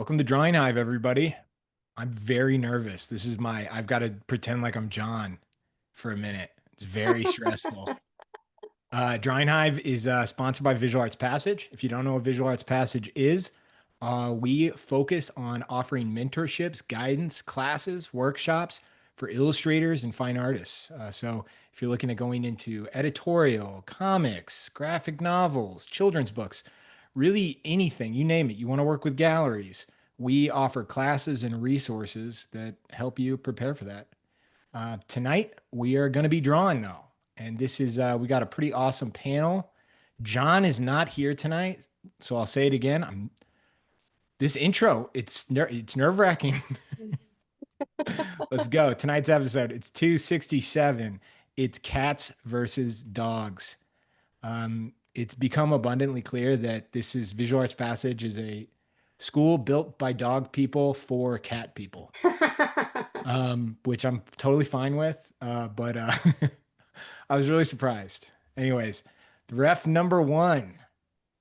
Welcome to Drawing Hive, everybody. I'm very nervous. I've got to pretend like I'm John for a minute. It's very stressful. Drawing Hive is sponsored by Visual Arts Passage. If you don't know what Visual Arts Passage is, we focus on offering mentorships, guidance, classes, workshops for illustrators and fine artists. So if you're looking at going into editorial, comics, graphic novels, children's books, really anything, you name it, you want to work with galleries, we offer classes and resources that help you prepare for that. Tonight, we are going to be drawing though. And we got a pretty awesome panel. John is not here tonight. So I'll say it again. This intro, it's nerve wracking. Let's go. Tonight's episode, it's 267. It's cats versus dogs. It's become abundantly clear that this is Visual Arts Passage is a school built by dog people for cat people, which I'm totally fine with. But I was really surprised. Anyways, ref number one,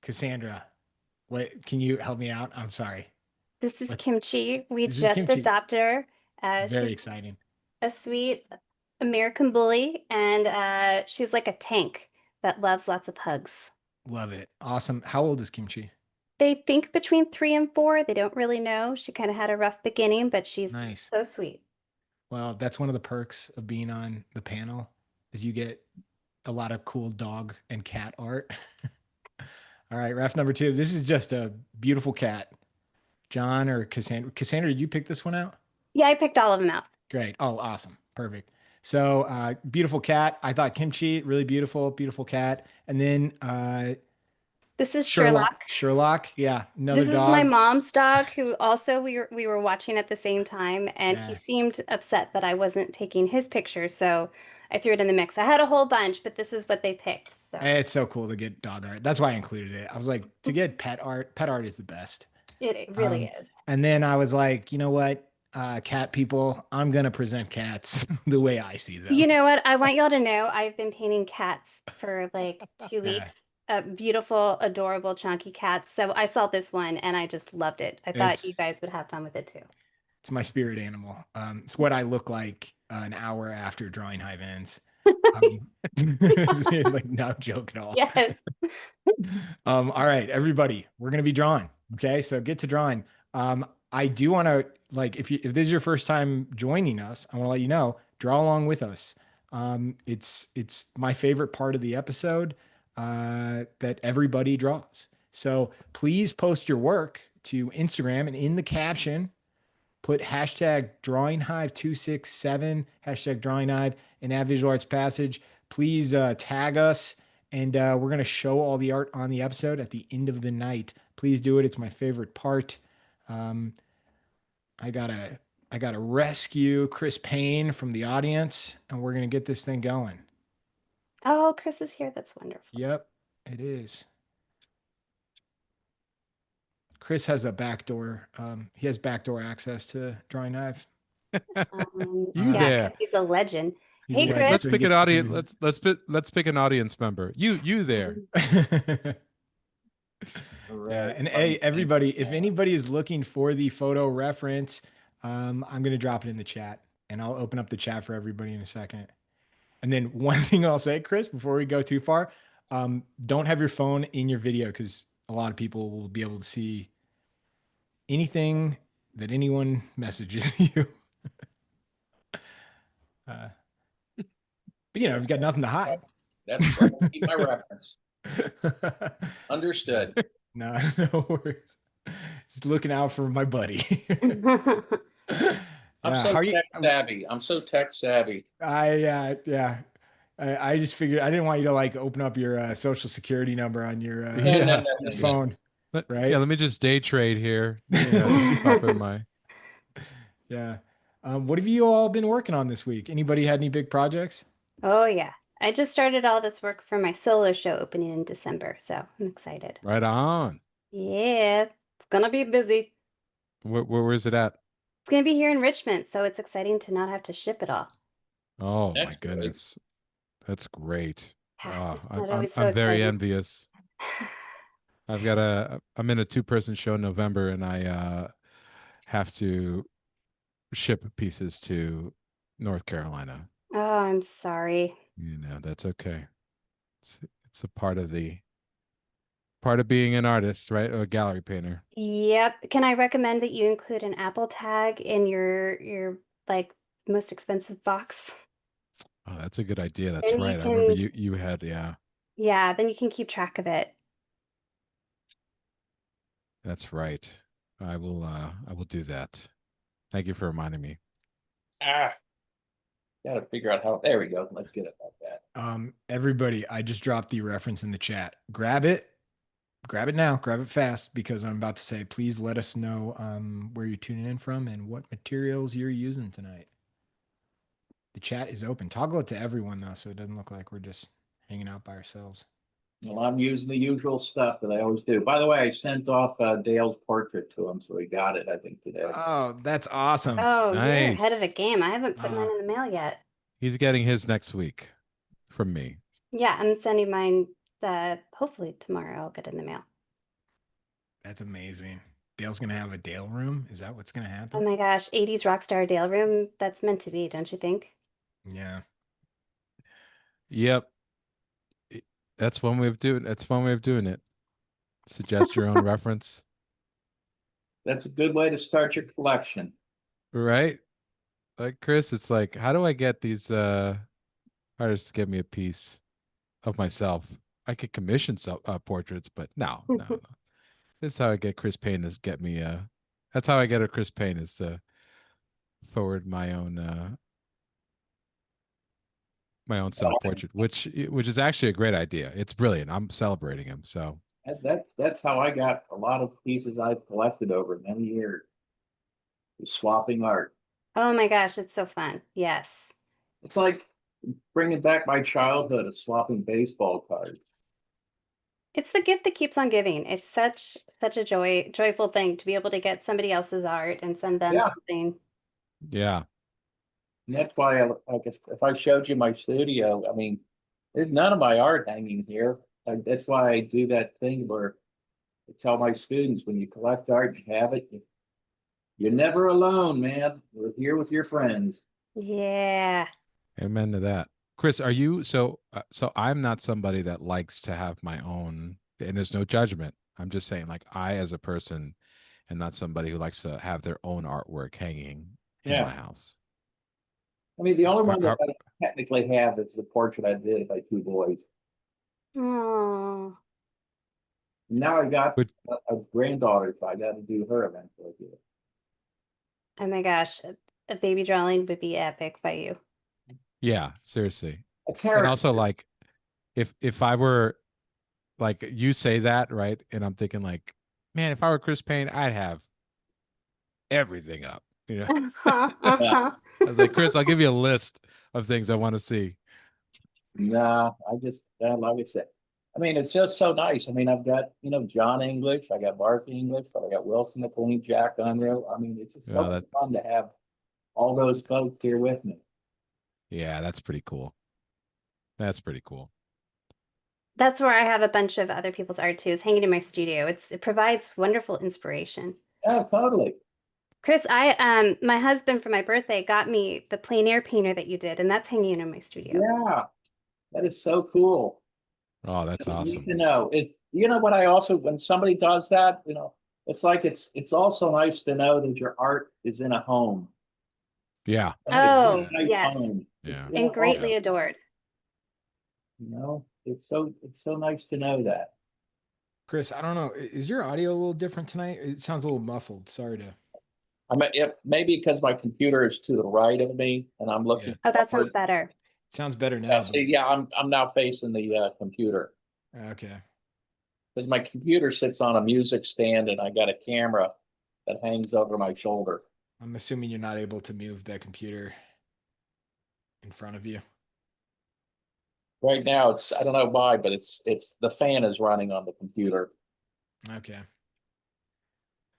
Cassandra. Wait, can you help me out? I'm sorry. This is Let's, Kimchi. We this is just Kimchi. adopted her. Very She's exciting. a sweet American bully, and she's like a tank that loves lots of hugs. Love it. Awesome. How old is Kimchi? They think between 3 and 4. They don't really know. She kind of had a rough beginning, but she's Nice. so sweet. Well, that's one of the perks of being on the panel is you get a lot of cool dog and cat art. All right, ref number two. This is just a beautiful cat. John or Cassandra? Cassandra, did you pick this one out? Yeah, I picked all of them out. Great. Oh, awesome. Perfect. So, beautiful cat. I thought Kimchi, really beautiful, beautiful cat. And then This is Sherlock. Sherlock. Sherlock. Yeah, another This is my dog. mom's dog, who also we were watching at the same time, and he Yeah. seemed upset that I wasn't taking his picture, so I threw it in the mix. I had a whole bunch, but this is what they picked. So It's so cool to get dog art. That's why I included it. I was like, to get pet art is the best. it really Um, is. and then I was like, you know what? Cat people, I'm gonna present cats the way I see You them. know what? I want y'all to know I've been painting cats for like 2 weeks. Yeah, Beautiful, adorable, chunky cats. So I saw this one and I just loved it. I thought you it's guys would have fun with it too. it's my spirit animal. It's what I look like an hour after drawing hive ends. Um, like no joke at all. Yes. All right, everybody, we're gonna be drawing. Okay, so get to drawing. I do want to like if this is your first time joining us, I want to let you know, draw along with us. It's my favorite part of the episode that everybody draws. So please post your work to Instagram and in the caption, put hashtag drawinghive267, hashtag drawinghive, and add Visual Arts Passage. Please tag us, and we're going to show all the art on the episode at the end of the night. Please do it. It's my favorite part. Um, I gotta rescue Chris Payne from the audience, and we're gonna get this thing going. Oh, Chris is here. That's wonderful. Yep, it is. Chris has a backdoor. He has backdoor access to Drawing Knife. You Yeah, there. because he's a legend. He's a Hey, legend, Chris. Let's so he pick an gets to audience. do. Let's pick an audience member. You there. Yeah, and hey, everybody, if anybody is looking for the photo reference, I'm gonna drop it in the chat, and I'll open up the chat for everybody in a second. And then one thing I'll say, Chris, before we go too far, don't have your phone in your video because a lot of people will be able to see anything that anyone messages you. But you've got nothing to hide. That's right. Keep my reference. Understood. No, no worries. Just looking out for my buddy. I'm so tech savvy. I'm so tech savvy. Yeah. I just figured I didn't want you to like open up your social security number on your, your phone, right? Yeah, let me just day trade here. Just pop in my. Yeah. What have you all been working on this week? Anybody had any big projects? Oh, yeah. I just started all this work for my solo show opening in December, so I'm excited. Right on. Yeah, it's gonna be busy. Where's it at? It's gonna be here in Richmond, so it's exciting to not have to ship it all. Oh That's my goodness, that's great. Yeah, it's not I'm always so very exciting. envious. I'm in a 2-person show in November, and have to ship pieces to North Carolina. Oh, I'm sorry. That's okay. It's a part of being an artist, right? Or a gallery painter. Yep. Can I recommend that you include an Apple tag in your like most expensive box? Oh, that's a good idea. That's Then you right. I remember can, you had, yeah, yeah, then you can keep track of it. that's right. I will do that. Thank you for reminding me. Ah, gotta figure out how. There we go. Let's get it like that. Everybody, I just dropped the reference in the chat. Grab it. Grab it now. Grab it fast because I'm about to say, please let us know where you're tuning in from and what materials you're using tonight. The chat is open. Toggle it to everyone though, so it doesn't look like we're just hanging out by ourselves. Well, I'm using the usual stuff that I always do. By the way, I sent off Dale's portrait to him, so he got it, I think, today. Oh, that's awesome. Oh, you're ahead of the Nice. game. I haven't put mine Uh, in the mail yet. He's getting his next week from me. Yeah, I'm sending mine hopefully tomorrow I'll get it in the mail. That's amazing. Dale's gonna have a Dale room. Is that what's gonna Oh happen? my gosh, 80s rock star Dale room. That's meant to be, don't you think? Yeah. Yep. That's one way of doing. That's one way of doing it. Suggest your own reference, That's a good way to start your collection. right? Like Chris, it's like, how do I get these artists to give me a piece of myself? I could commission some portraits, but no. This is how I get Chris Payne is get me. That's how I get a Chris Payne is to forward my own self portrait, which is actually a great idea. It's brilliant. I'm celebrating him. So That's how I got a lot of pieces I've collected over many years. Swapping art. Oh my gosh, it's so fun. Yes. It's like bringing back my childhood of swapping baseball cards. It's the gift that keeps on giving. It's such a joyful thing to be able to get somebody else's art and send them Yeah, something. yeah, and that's why I guess if I showed you my studio, I mean, there's none of my art hanging here. That's why I do that thing where I tell my students when you collect art, you have it. You're never alone, man. We're here with your friends. Yeah. amen to that. Chris, are you so I'm not somebody that likes to have my own, and there's no judgment. I'm just saying, like, I as a person am not somebody who likes to have their own artwork hanging in my Yeah. house. I mean, the only Are, one that are, I technically have is the portrait I did by two boys. Oh. Now I got but a granddaughter, so I got to do her eventually. Oh my gosh. A baby drawing would be epic by you. yeah, seriously. A And character. also, like, if I were like you say that, right? And I'm thinking like, man, if I were Chris Payne, I'd have everything up. Yeah. I was like, Chris, I'll give you a list of things I want to see. Nah, I just like I said. I mean, it's just so nice. I mean, I've got John English, I got Mark English, but I got Wilson McLean, Jack Unruh. I mean, it's just so Yeah, much fun to have all those folks here with me. yeah, that's pretty cool. That's pretty cool. That's where I have a bunch of other people's art too. It's hanging in my studio. It provides wonderful inspiration. Yeah, totally. Chris, I my husband for my birthday got me the plein air painter that you did, and that's hanging in my studio. Yeah, that is so cool. Oh, that's You need awesome. to know it. You know what? I also, when somebody does that, it's like it's also nice to know that your art is in a home. Yeah, Oh, Nice yes. home. yeah, It's in a And home. greatly adored. It's so nice to know that. Chris, I don't know. Is your audio a little different tonight? It sounds a little muffled. Sorry to. I mean, maybe because my computer is to the right of me and I'm Yeah. looking Oh, that sounds forward. better. It sounds better Yeah, now, see, yeah, I'm now facing the computer but okay. because my computer sits on a music stand and I got a camera that hangs over my shoulder. I'm assuming you're not able to move that computer in front of you. Right now, I don't know why, but it's the fan is running on the computer. Okay.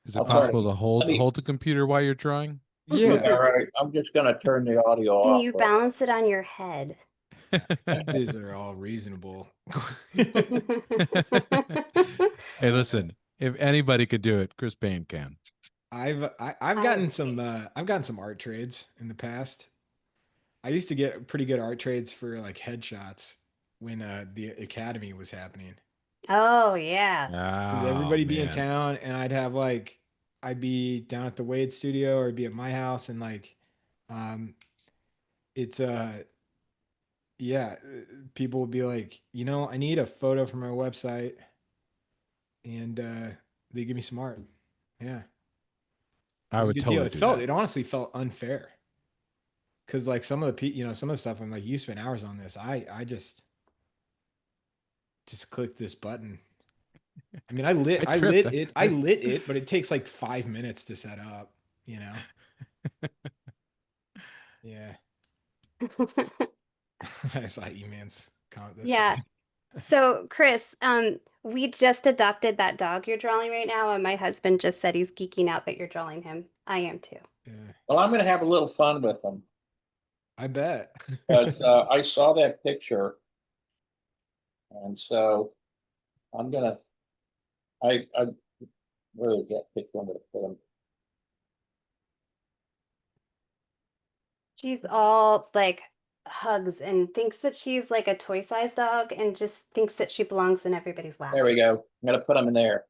is I'll it turn possible it. to Let me. hold the computer while you're drawing? Yeah, Yeah, right. I'm just gonna turn the audio Can off. you balance it on your head? these are all reasonable. Hey, listen, if anybody could do it, Chris Payne can. I've I gotten agree. some art trades in the past. I used to get pretty good art trades for like headshots when the academy was happening. Oh yeah. Because Oh everybody be in man. town and I'd be down at the Wade studio or be at my house and like um it's yeah, people would be like, I need a photo from our website and they give me some art. Yeah. It I was a would good deal. totally do that. It honestly felt unfair. Cause like some of the some of the stuff I'm like, you spent hours on this. I just click this button. I mean, I tripped. I lit it, but it takes like 5 minutes to set up, you know? Yeah. I saw E-Man's comment. That's Yeah. funny. So, Chris, we just adopted that dog you're drawing right now, and my husband just said he's geeking out that you're drawing him. I am too. Yeah. Well, I'm gonna have a little fun with them, I bet. but I saw that picture, and so I'm gonna. I where is that picture? I'm gonna put them. She's all like hugs and thinks that she's like a toy-sized dog and just thinks that she belongs in everybody's There lap. we go. I'm gonna put them in there.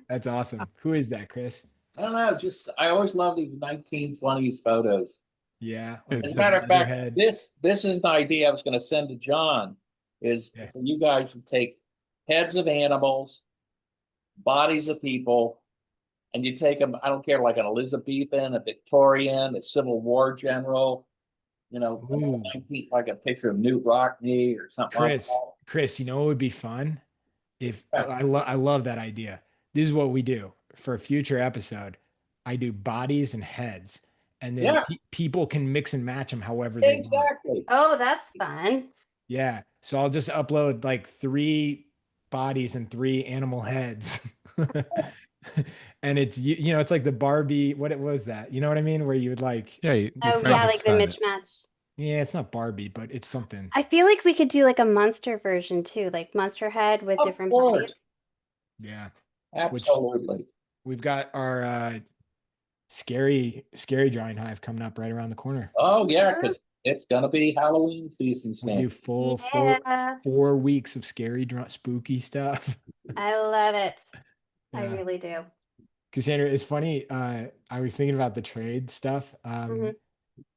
That's awesome. Who is that, Chris? I don't know. Just I always love these 1920s photos. Yeah, like As It's a with matter of just fact, Leatherhead. this is an idea I was going to send to John. Is Yeah. for you guys to take heads of animals, bodies of people, and you take them. I don't care, like an Elizabethan, a Victorian, a Civil War general. Ooh, 19, like a picture of Newt Rockney or something like Chris, you know what would be fun? If that. I love that idea. This is what we do for a future episode. I do bodies and heads, and then Yeah, people can mix and match them however they want. exactly. Oh, that's fun. Yeah. So I'll just upload like 3 bodies and 3 animal heads. And it's it's like the Barbie, what it was that? You know what I mean? Where you would like yeah. You Oh yeah, like the Frankenstein it. mismatch. yeah, it's not Barbie, but it's something. I feel like we could do like a monster version too, like Monster Head with Of different bodies. course, Yeah. Which absolutely. we've got our scary drawing hive coming up right around the corner. Oh yeah, because it's gonna be Halloween season We soon. do full Yeah, 4 weeks of scary spooky stuff. I love it. I Yeah. really do. Cassandra, it's funny. I was thinking about the trade stuff, Hmm.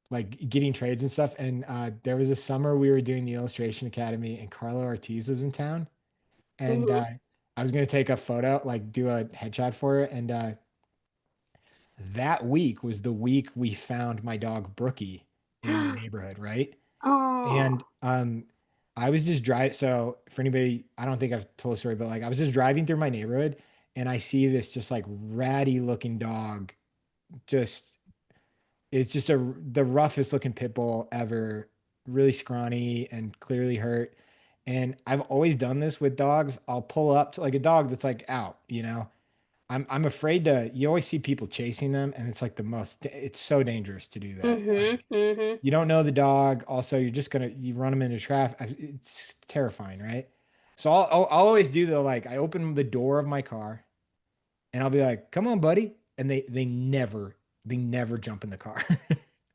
like getting trades and stuff. And there was a summer we were doing the Illustration Academy, and Carlo Ortiz was in town. And Hmm. I was gonna take a photo, like do a headshot for her. And that week was the week we found my dog Brookie in our neighborhood, right? Oh. And I was just driving. So for anybody, I don't think I've told the story, but like I was just driving through my neighborhood and I see this just like ratty looking dog. Just it's just the roughest looking pit bull ever, really scrawny and clearly hurt. And I've always done this with dogs. I'll pull up to like a dog that's like out, I'm afraid to, you always see people chasing them and it's like it's so dangerous to do that. Hmm. Like Hmm. you don't know the dog. Also, you're just you run them into traffic. It's terrifying, right? So I'll always do like I open the door of my car and I'll be like, "Come on, buddy," and they never jump in the car.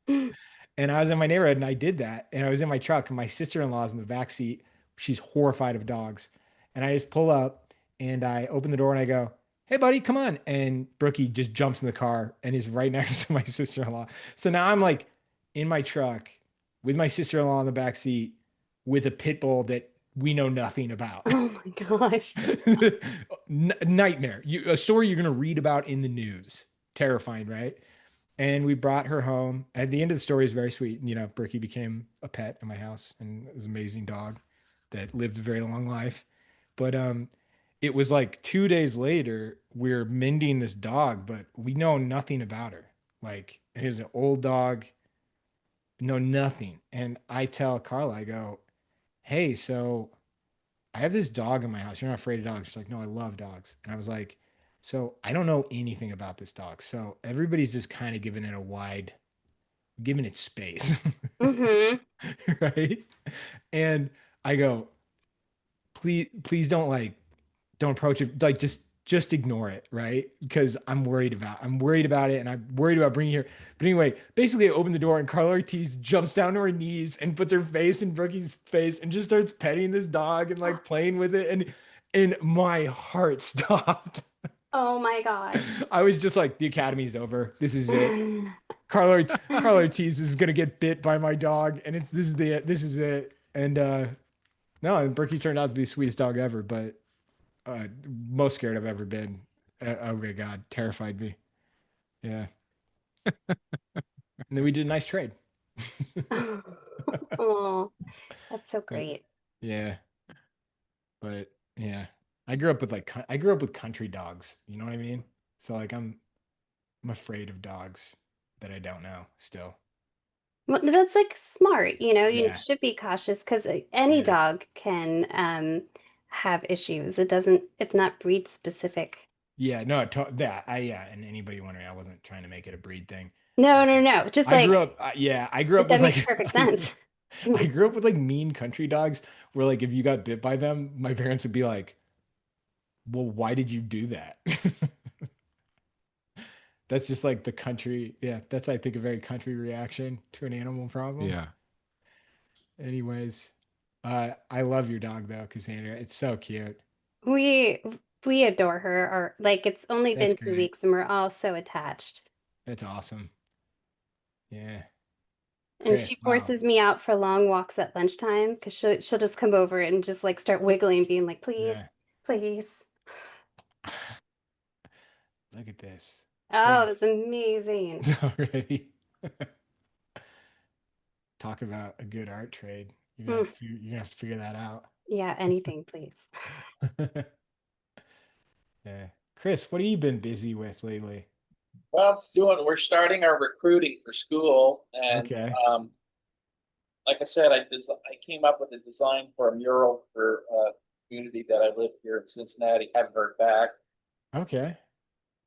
And I was in my neighborhood and I did that. And I was in my truck and my sister-in-law's in the back seat. She's horrified of dogs. And I just pull up and I open the door and I go, "Hey buddy, come on." And Brookie just jumps in the car and is right next to my sister-in-law. So now I'm like in my truck with my sister-in-law in the back seat with a pit bull that we know nothing about. Oh my gosh. Nightmare. A story you're gonna read about in the news. Terrifying, right? And we brought her home. At the end of the story is very sweet. Berkey became a pet in my house and it was an amazing dog that lived a very long life. But it was like 2 days later, we're mending this dog, but we know nothing about her. Like it was an old dog, know nothing. And I tell Carla, I go, "Hey, so I have this dog in my house. You're not afraid of dogs?" She's like, "No, I love dogs." And I was like, "So I don't know anything about this dog." So everybody's just kind of giving it space. Hmm. Right. And I go, please don't approach it. Like, just just ignore it, right? Because I'm worried about it, and I'm worried about bringing her. But anyway, basically, I open the door, and Carla Ortiz jumps down to her knees and puts her face in Brookie's face and just starts petting this dog and like playing with it, and my heart stopped. Oh my gosh. I was just like, the academy's over. This is it. Carla Ortiz is gonna get bit by my dog, and this is it. And no, and Berkey turned out to be the sweetest dog ever, but most scared I've ever been. Oh my God, terrified me. Yeah. And then we did a nice trade. Oh, that's so great. Yeah. But yeah, I grew up with I grew up with country dogs. You know what I mean? So like I'm afraid of dogs that I don't know still. Well, that's like smart, you Yeah. should be cautious because any Yeah. dog can have issues. It's not breed specific. Yeah. No, that yeah. And anybody wondering, I wasn't trying to make it a breed thing. No, Um, no, no. Just I like grew up, yeah, I grew up with that makes like, perfect sense to I me. grew up with like mean country dogs where like if you got bit by them, my parents would be like, well, why did you do that? That's just like the country. Yeah, that's I think a very country reaction to an animal problem. Yeah. Anyways, I love your dog though, Cassandra. It's so cute. We we adore her. Or like it's only That's been two great. weeks and we're all so attached. That's awesome. Yeah. And Chris, she wow. forces me out for long walks at lunchtime because she'll just come over and just like start wiggling, being like, please, Yeah. please. Look at this. Oh, that's Chris. amazing. Already. Talk about a good art trade. Mm, You're gonna figure that out. yeah, anything, please. Yeah. Chris, what have you been busy with lately? Well, we're starting our recruiting for school, and Okay. like I said, I came up with a design for a mural for a community that I live here in Cincinnati. Haven't heard back. Okay.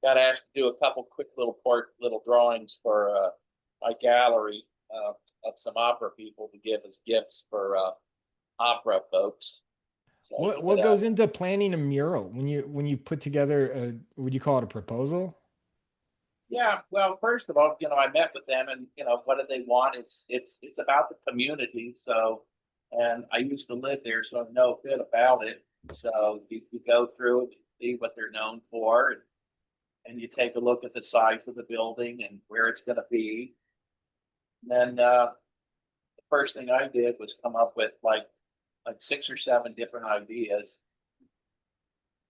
Got asked to do a couple quick little drawings for my gallery of some opera people to give as gifts for opera folks. So I did What that. goes into planning a mural when you put together would you call it a proposal? Yeah, well, first of all, I met with them, and what do they want? It's about the community. So, and I used to live there, so I know a bit about it. So you go through it, you see what they're known for, and you take a look at the size of the building and where it's going to be. And then the first thing I did was come up with like 6 or 7 different ideas,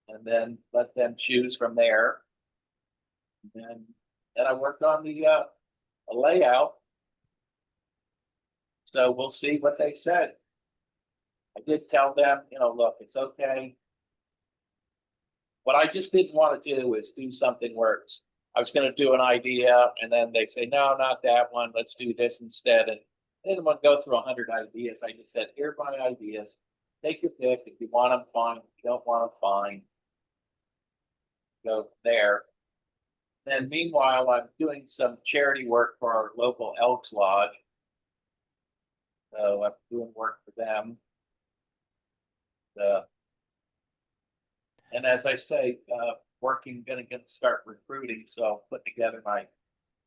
and then let them choose from there. And then I worked on the layout. So we'll see what they said. I did tell them, look, it's okay. What I just didn't want to do is do something where I was going to do an idea and then they say, no, not that one. Let's do this instead. And I didn't want to go through 100 ideas. I just said, here are my ideas. Take your pick. If you want them, fine. If you don't want them, fine. Go there. Then meanwhile, I'm doing some charity work for our local Elks Lodge. So I'm doing work for them. And as I say, going to start recruiting. So I'll put together my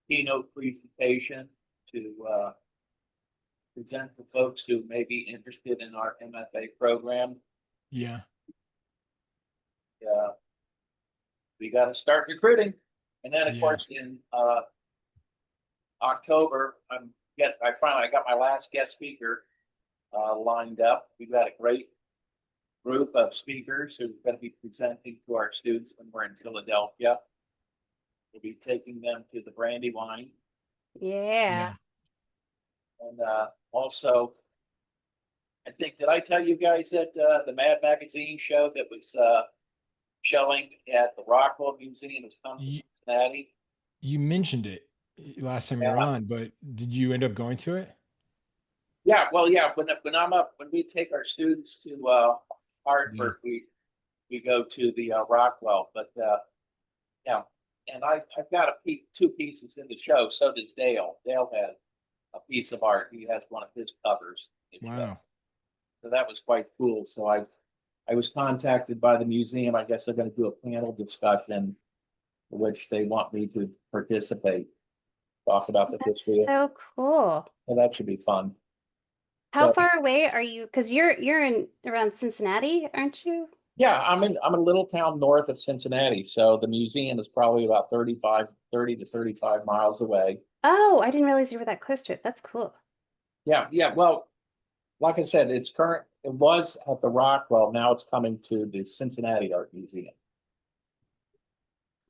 keynote presentation to present to folks who may be interested in our MFA program. Yeah. We got to start recruiting. And then, of Yeah. course, in October, I got my last guest speaker lined up. We've got a great group of speakers who are going to be presenting to our students when we're in Philadelphia. We'll be taking them to the Brandywine. Yeah. And also, I think, did I tell you guys that the Mad Magazine show that was showing at the Rockwell Museum is coming to Cincinnati? You mentioned it last time you were on, but did you end up going to it? Yeah, well, yeah. When we take our students to Hartford, we go to the Rockwell. But yeah, and I've got two pieces in the show. So does Dale. Dale has a piece of art. He has one of his covers. Wow. So that was quite cool. So I I was contacted by the museum. I guess they're going to do a panel discussion, which they want me to participate, talk about the That's history. so cool. And that should be fun. How So, far away are you? Because you're in around Cincinnati, aren't you? yeah, I'm in a little town north of Cincinnati. So the museum is probably about 30 to 35 miles away. Oh, I didn't realize you were that close to it. That's cool. Yeah, yeah. Well, like I said, it was at the Rockwell. Now it's coming to the Cincinnati Art Museum.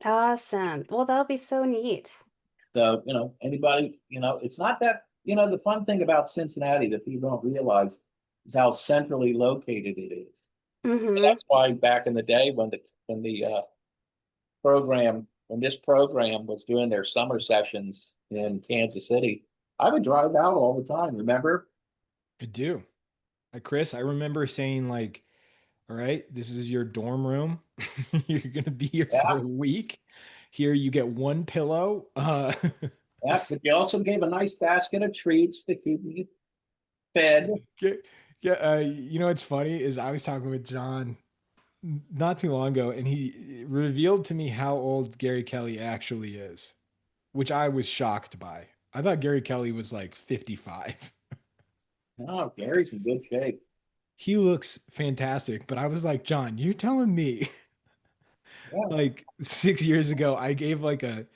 Awesome. Well, that'll be so neat. So, anybody, it's not that, the fun thing about Cincinnati that people don't realize is how centrally located it is. And Mm-hmm. that's why back in the day when this program was doing their summer sessions in Kansas City, I would drive out all the time, remember? I do. Chris, I remember saying like, all right, this is your dorm room. You're gonna be here for Yeah, a week. Here you get one pillow. yeah. But you also gave a nice basket of treats to keep me fed. yeah, yeah. You know what's funny is I was talking with John not too long ago, and he revealed to me how old Gary Kelly actually is, which I was shocked by. I thought Gary Kelly was like 55. Oh, Gary's in good shape. He looks fantastic, but I was like, John, you're telling me Yeah. like 6 years ago, I gave like a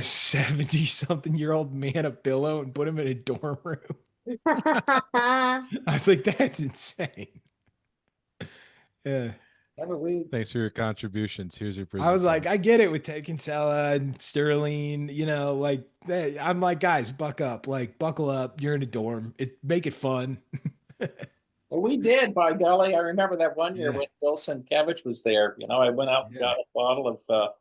70 something year old man a pillow and put him in a dorm room. I was like, that's insane. Yeah. Never we Thanks for your contributions. Here's your I prison was like, cell. I get it with taking Sella and Sterling, like I'm like, guys, buck up, like buckle up. You're in a dorm. Make it fun. Well, we did, by golly. I remember that one year Yeah. when Bill Sienkiewicz was there. I went out and Yeah. got a bottle of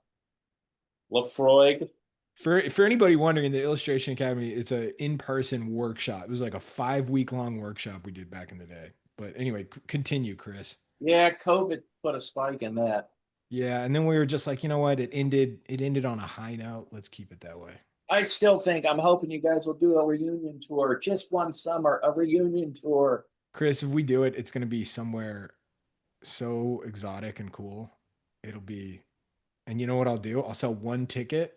Lafroig. For anybody wondering, the Illustration Academy, it's a in-person workshop. It was like a 5 week long workshop we did back in the day. But anyway, continue, Chris. Yeah, COVID put a spike in that. Yeah, and then we were just like, you know what? It ended on a high note. Let's keep it that way. I still think I'm hoping you guys will do a reunion tour, just one summer, a reunion tour. Chris, if we do it, it's gonna be somewhere so exotic and cool. It'll be, and you know what I'll do? I'll sell one ticket,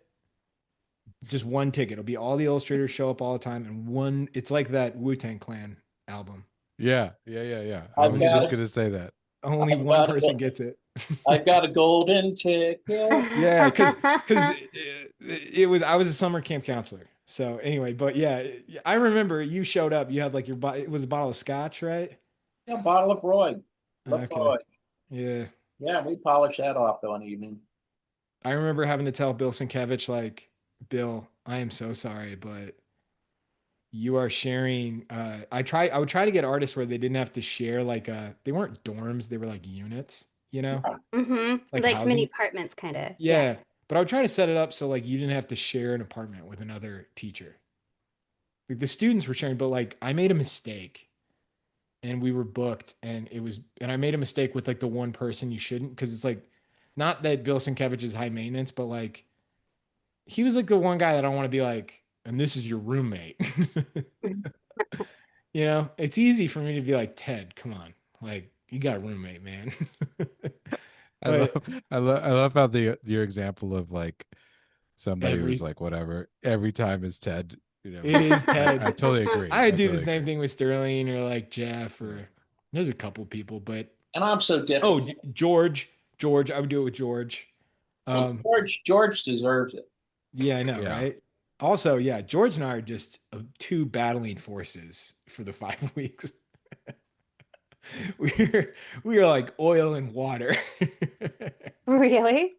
just one ticket. It'll be all the illustrators show up all the time, and one. It's like that Wu-Tang Clan album. Yeah, yeah, yeah, yeah. I I've was got just it. gonna say that. Only I've one got person it. gets it. I've got a golden ticket. Yeah, because it was I was a summer camp counselor. So anyway, but yeah, I remember you showed up. You had like it was a bottle of scotch, right? A bottle of Roy. Okay. Lafroig. Yeah. Yeah, we polished that off one evening. I remember having to tell Bill Sienkiewicz, like, Bill, I am so sorry, but you are sharing. I would try to get artists where they didn't have to share like they weren't dorms, they were like units, Mm-hmm. like Like mini housing. apartments, kind of. Yeah. Yeah. But I would try to set it up so like you didn't have to share an apartment with another teacher. Like the students were sharing, but like I made a mistake and we were booked and I made a mistake with like the one person you shouldn't because it's like not that Bill Sienkiewicz is high maintenance, but like he was like the one guy that I want to be like, and this is your roommate. It's easy for me to be like, Ted, come on. Like, you got a roommate, man. I But love, I love how your example of like somebody who's every like whatever every time is Ted. it is Ted. I totally agree. I I do the totally same agree. thing with Sterling or like Jeff Yeah. or there's a couple people, but And I'm so oh, difficult. George, I would do it with George. Well, Um, George deserves it. yeah, I know, Yeah. right? Also, yeah, George and I are just two battling forces for the 5 weeks. We are like oil and water. Really?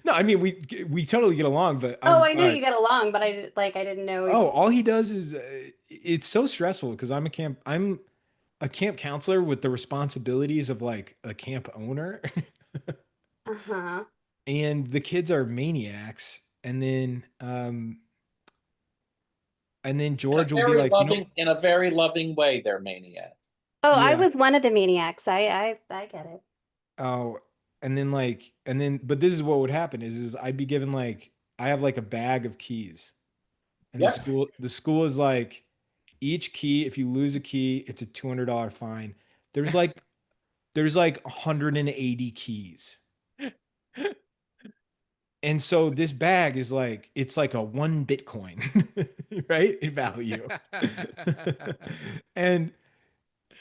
No, I mean we totally get along, but Oh, I knew you got along, but I didn't know. all he does is it's so stressful because I'm a camp counselor with the responsibilities of like a camp owner, Uh-huh. and the kids are maniacs, and then George will be like, In a very loving way, they're maniacs. Oh, I yeah, was one of the maniacs. I get it. oh, but this is what would happen is I'd be given like I have like a bag of keys, and the Yep. school is like each key, if you lose a key, it's a $200 fine. There's like there's like 180 keys. And so this bag is like, it's like a 1 Bitcoin, right? In value. And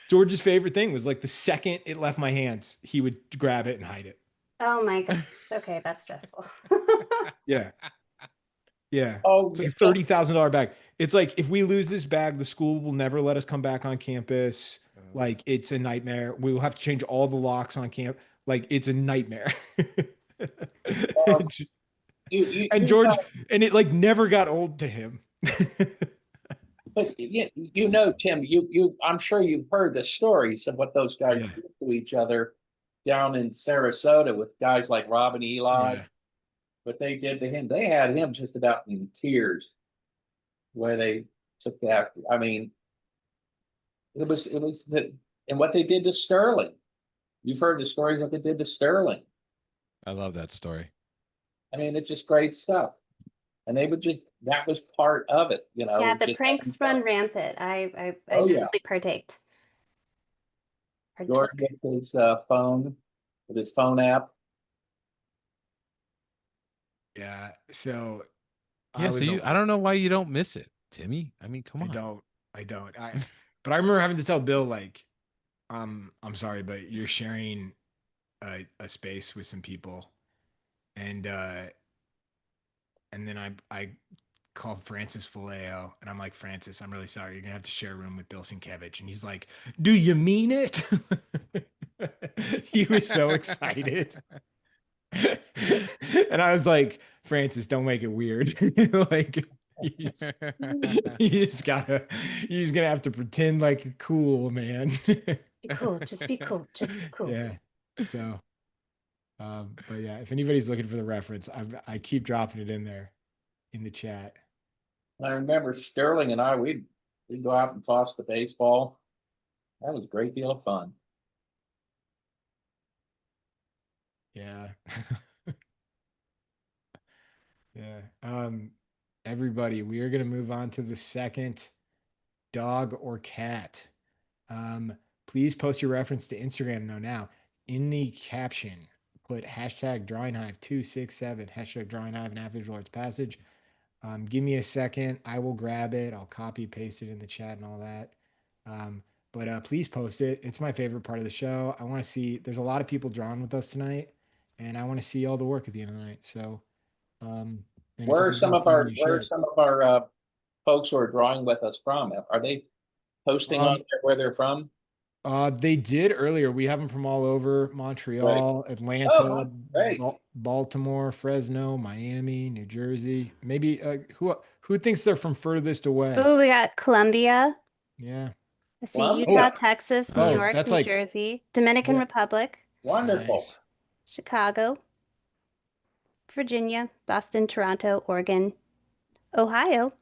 George's favorite thing was like the second it left my hands, he would grab it and hide it. Oh my God. Okay, that's stressful. Yeah. Yeah. Oh, It's like a $30,000 bag. It's like if we lose this bag, the school will never let us come back on campus. Like it's a nightmare. We will have to change all the locks on camp. Like it's a nightmare. um, And you George, know, and it like never got old to him. but you know, Tim, I'm sure you've heard the stories of what those guys Yeah. do to each other down in Sarasota with guys like Rob and Eli. Yeah. What they did to him, they had him just about in tears where they took that. I mean, it was the and what they did to Sterling. You've heard the stories what they did to Sterling. I love that story. I mean, it's just great stuff. And they would just that was part of it, Yeah, the just having pranks run fun. rampant. I Oh yeah. definitely partaked. George Partook. with his phone, with his phone app. Yeah. So Yeah, I so was I don't always, know why you don't miss it, Timmy. I mean, come I on. don't, I don't. But I remember having to tell Bill, like, I'm sorry, but you're sharing a space with some people. And, and then I called Francis Faleo and I'm like, Francis, I'm really sorry. You're gonna have to share a room with Bill Sienkiewicz. And he's like, do you mean it? He was so excited. And I was like, Francis, don't make it weird. Like you just, you just gotta, you're just gonna have to pretend like you're cool, man. Be cool. Just be cool. Just be cool. Yeah. So, but yeah, if anybody's looking for the reference, I keep dropping it in there in the chat. I remember Sterling and I, we'd go out and toss the baseball. That was a great deal of fun. Yeah. Yeah. Everybody, we are gonna move on to the second dog or cat. Please post your reference to Instagram though now. In the caption, put hashtag drawinghive267, hashtag drawinghive and visual arts passage. Give me a second. I will grab it. I'll copy paste it in the chat and all that. But please post it. It's my favorite part of the show. I want to see, there's a lot of people drawing with us tonight, and I want to see all the work at the end of the night. So, and it's always more fun when you Where share are it. some of our folks who are drawing with us from? Are they posting on Um, there where they're from? They did earlier. We have them from all over Right. Montreal, Oh, Atlanta, great. Baltimore, Fresno, Miami, New Jersey. Maybe who thinks they're from furthest away? Oh, we got Colombia. Yeah. I see Utah, Columbia. Oh, Texas, New oh, York, Nice. that's New like Jersey, Dominican yeah, Republic, Wonderful. nice. Chicago, Virginia, Boston, Toronto, Oregon, Ohio.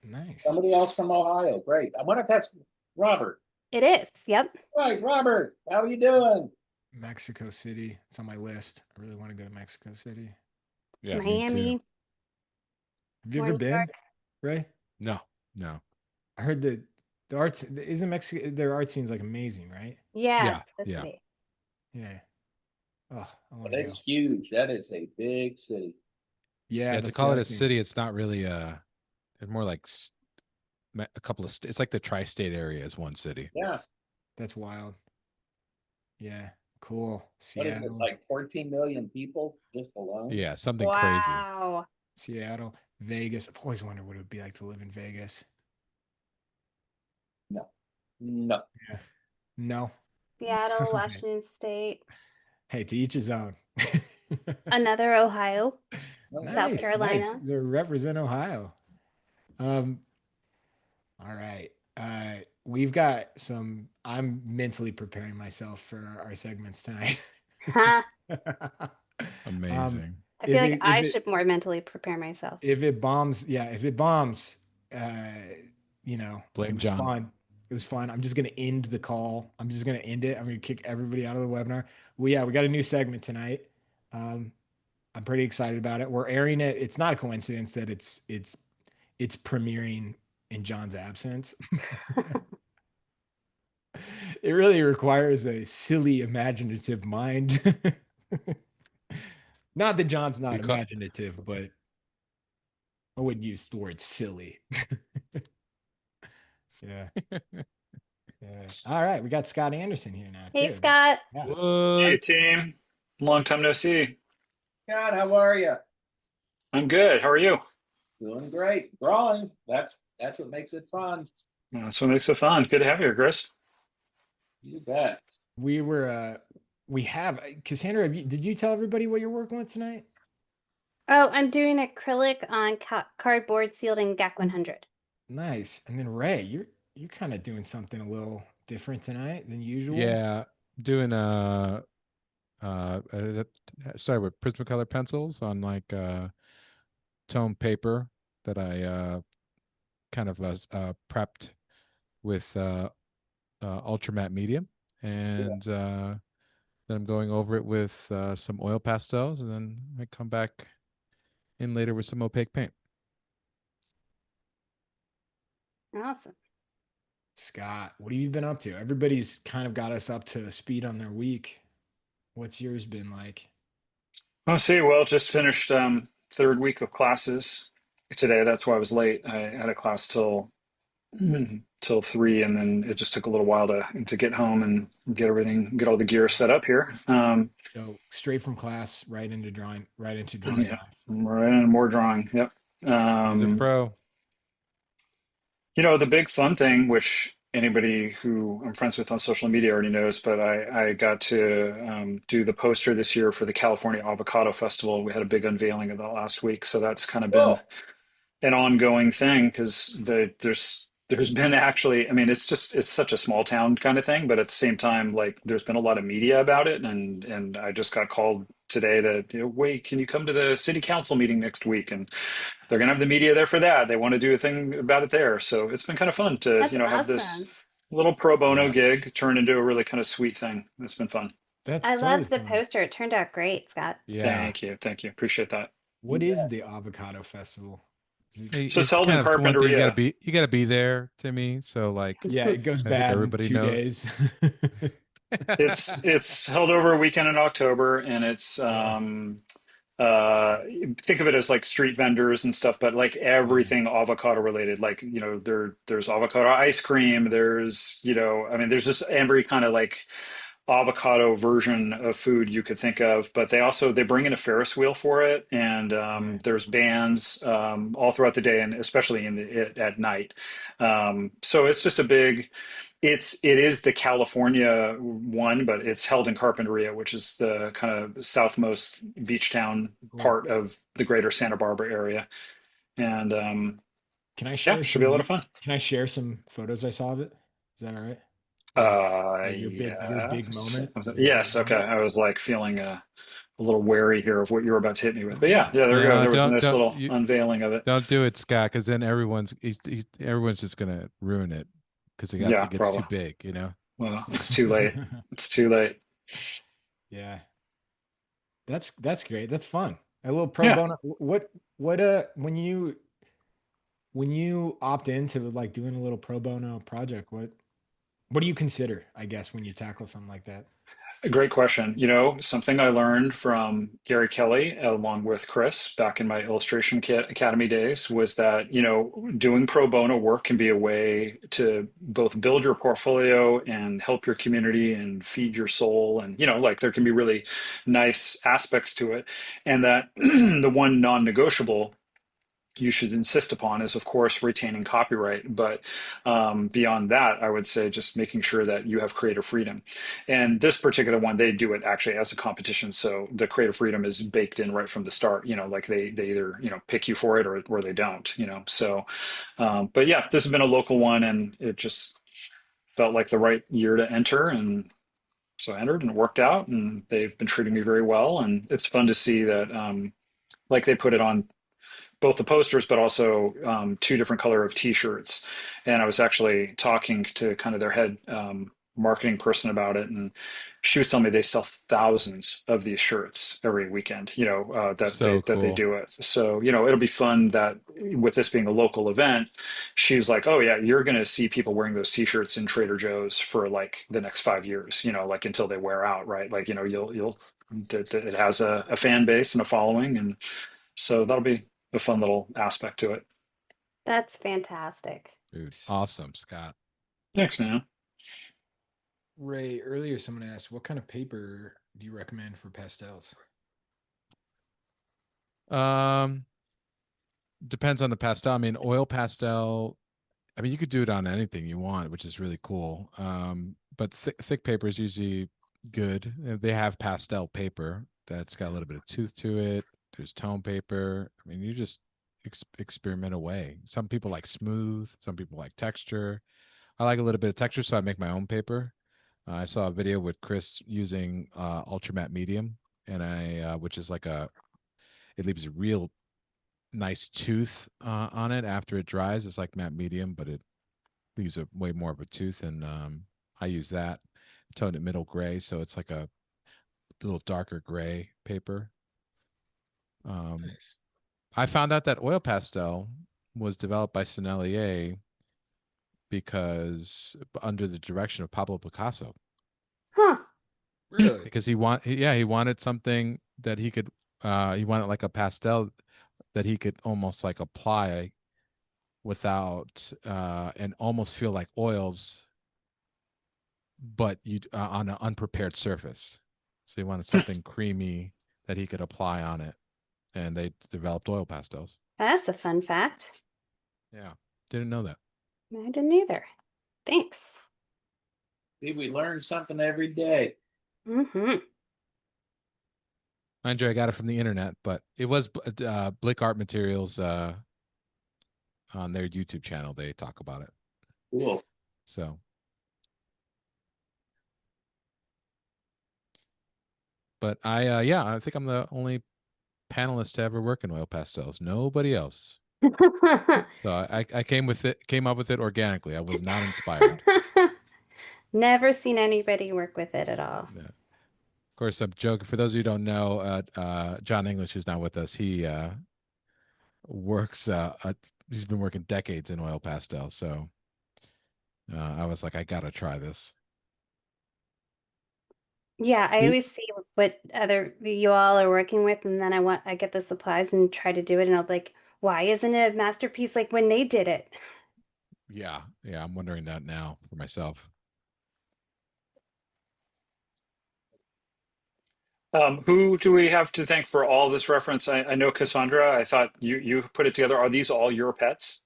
Nice. Somebody else from Ohio. Great. I wonder if that's Robert. It is. Yep. Right, Robert. How are you doing? Mexico City. It's on my list. I really want to go to Mexico City. Yeah, me too. Miami, Have you ever New been, York. Ray? No, no. I heard that the arts isn't Mexico, their art scene's like amazing, right? Yes, Yeah, the yeah. city. Yeah. Oh, I want But to go. it's huge. That is a big city. Yeah, Yeah, to that's the call it other a thing. city, it's not really they're more like a couple of it's like the tri-state area is one city. Yeah. That's wild. Yeah. Cool. What is it? Seattle. Like 14 million people just alone? Yeah, something crazy. Wow. Seattle. Vegas. I've always wondered what it would be like to live in Vegas. No. No. Yeah. No. Seattle, Washington State, Hey, to each his own. another Ohio, No. Nice, South nice. Carolina. They represent Ohio. Um, all right. We've got some. I'm mentally preparing myself for our segments tonight. Huh. Amazing. I feel like I if it should more mentally prepare myself. if it bombs, yeah, if it bombs, it Blame was John. fun. It was fun. I'm just gonna end the call. I'm just gonna end it. I'm gonna kick everybody out of the webinar. Well, yeah, we got a new segment tonight. I'm pretty excited about it. We're airing it. It's not a coincidence that it's premiering in John's absence. It really requires a silly, imaginative mind. Not that John's not We call imaginative, but I would use the word silly. Yeah. Yeah. All right. We got Scott Anderson here now, Hey, too. Scott. Yeah. Hey what? team, long time no see. God, how are you? I'm good. How are you? Doing great. Growing. That's what makes it fun. That's what makes it fun. Good to have you here, Chris. You bet. We were, we have, Cassandra, did you tell everybody what you're working with tonight? Oh, I'm doing acrylic on cardboard sealed in GAC 100. Nice. And then Ray, you're kind of doing something a little different tonight than usual. Yeah, doing started with Prismacolor pencils on like tone paper that I kind of prepped with ultramat medium, Yeah. and then I'm going over it with some oil pastels, and then I come back in later with some opaque paint. Awesome. Scott, what have you been up to? Everybody's kind of got us up to speed on their week. What's yours been like? Let's see. Well, just finished third week of classes today. That's why I was late. I had a class till 3, and then it just took a little while to get home and get all the gear set up here. So straight from class, right into drawing Yeah, class. right on more drawing. Yep. He's a Um, pro. the big fun thing, which anybody who I'm friends with on social media already knows, but I got to do the poster this year for the California Avocado Festival. We had a big unveiling of that last week, so that's kind of been Whoa. an ongoing thing because there's been actually, I mean, it's such a small town kind of thing, but at the same time, like there's been a lot of media about it, and I just got called today to, wait, can you come to the city council meeting next week? And they're gonna have the media there for that. They want to do a thing about it there, so it's been kind of fun to That's have this awesome. little pro bono Yes. gig turn into a really kind of sweet thing. It's been fun. That's I totally loved the fun. poster. It turned out great, Scott. Yeah, Thank you, appreciate that. What You is bet. the avocado festival? Is it- So It's Selden kind of one thing Carpinteria. you gotta be there, Timmy. So like, Yeah, it goes I think bad in everybody two knows. days. It's held over a weekend in October, and it's Yeah. uh think of it as like street vendors and stuff, but like Yeah. everything avocado related. Like, there's avocado ice cream, there's, I mean, there's just every kind of like avocado version of food you could think of. But they bring in a Ferris wheel for it, and Yeah. there's bands all throughout the day, and especially at night. So it's just a big, it is the California one, but it's held in Carpinteria, which is the kind of southmost beach town Cool. part of the greater Santa Barbara area. And Can I yeah, share should be a lot of fun. can I share some photos I saw of it? Is that all right? Your big Yes. moment. Your big Yes. Okay. moment. I was like feeling a little wary here of what you were about to hit me with, but yeah, there we go. There was a nice little unveiling of it. don't do it, Scott, because then everyone's just gonna ruin it because Yeah, it gets too probably. big, you know. Well, it's too late. It's too late. Yeah. That's great. That's fun. A little pro Yeah. bono. What when you opt into like doing a little pro bono project, what do you consider, I guess, when you tackle something like that? A great question. Something I learned from Gary Kelly along with Chris back in my illustration academy days was that, doing pro bono work can be a way to both build your portfolio and help your community and feed your soul. And, like there can be really nice aspects to it. And that the one non-negotiable you should insist upon is, of course, retaining copyright. But beyond that, I would say just making sure that you have creative freedom. And this particular one, they do it actually as a competition. So the creative freedom is baked in right from the start, like they either, pick you for it or they don't. So, but yeah, this has been a local one, and it just felt like the right year to enter. And so I entered and it worked out, and they've been treating me very well. And it's fun to see that, like they put it on both the posters, but also two different color of T-shirts. And I was actually talking to kind of their head marketing person about it, and she was telling me they sell thousands of these shirts every weekend. So That they cool. do it. So it'll be fun that with this being a local event, she's like, oh yeah, you're gonna see people wearing those T-shirts in Trader Joe's for like the next 5 years. Like until they wear out, right? Like you'll it has a fan base and a following, and so that'll be a fun little aspect to it. That's fantastic. Dude, awesome, Scott. Thanks, man. Ray, earlier someone asked, what kind of paper do you recommend for pastels? Um, depends on the pastel. I mean, oil pastel. I mean, you could do it on anything you want, which is really cool. But thick paper is usually good. They have pastel paper that's got a little bit of tooth to it. There's tone paper. I mean, you just experiment away. Some people like smooth. Some people like texture. I like a little bit of texture, so I make my own paper. I saw a video with Chris using ultra matte medium, and which is like it leaves a real nice tooth on it after it dries. It's like matte medium, but it leaves a way more of a tooth, and I use that. Toned it middle gray, so it's like a little darker gray paper. Nice. I found out that oil pastel was developed by Sennelier because under the direction of Pablo Picasso. Huh. Really? Because he wanted something that he wanted like a pastel that he could almost like apply without and almost feel like oils, but you on an unprepared surface. So he wanted something creamy that he could apply on it, and they developed oil pastels. That's a fun fact. Yeah, didn't know that. I didn't either. Thanks. See, we learn something every day. Mm-hmm. Mind you, I got it from the internet, but it was Blick Art Materials on their YouTube channel. They talk about it. Cool. So, but I think I'm the only panelist to ever work in oil pastels. Nobody else. So I came up with it organically. I was not inspired. Never seen anybody work with it at all. Yeah. Of course, I'm joking. For those of you who don't know, John English, who's not with us, he works. He's been working decades in oil pastels. So I was like, I gotta try this. Yeah, I always see what you all are working with, and then I get the supplies and try to do it, and I'm like, why isn't it a masterpiece like when they did it? Yeah, I'm wondering that now for myself. Who do we have to thank for all this reference? I know Cassandra. I thought you put it together. Are these all your pets?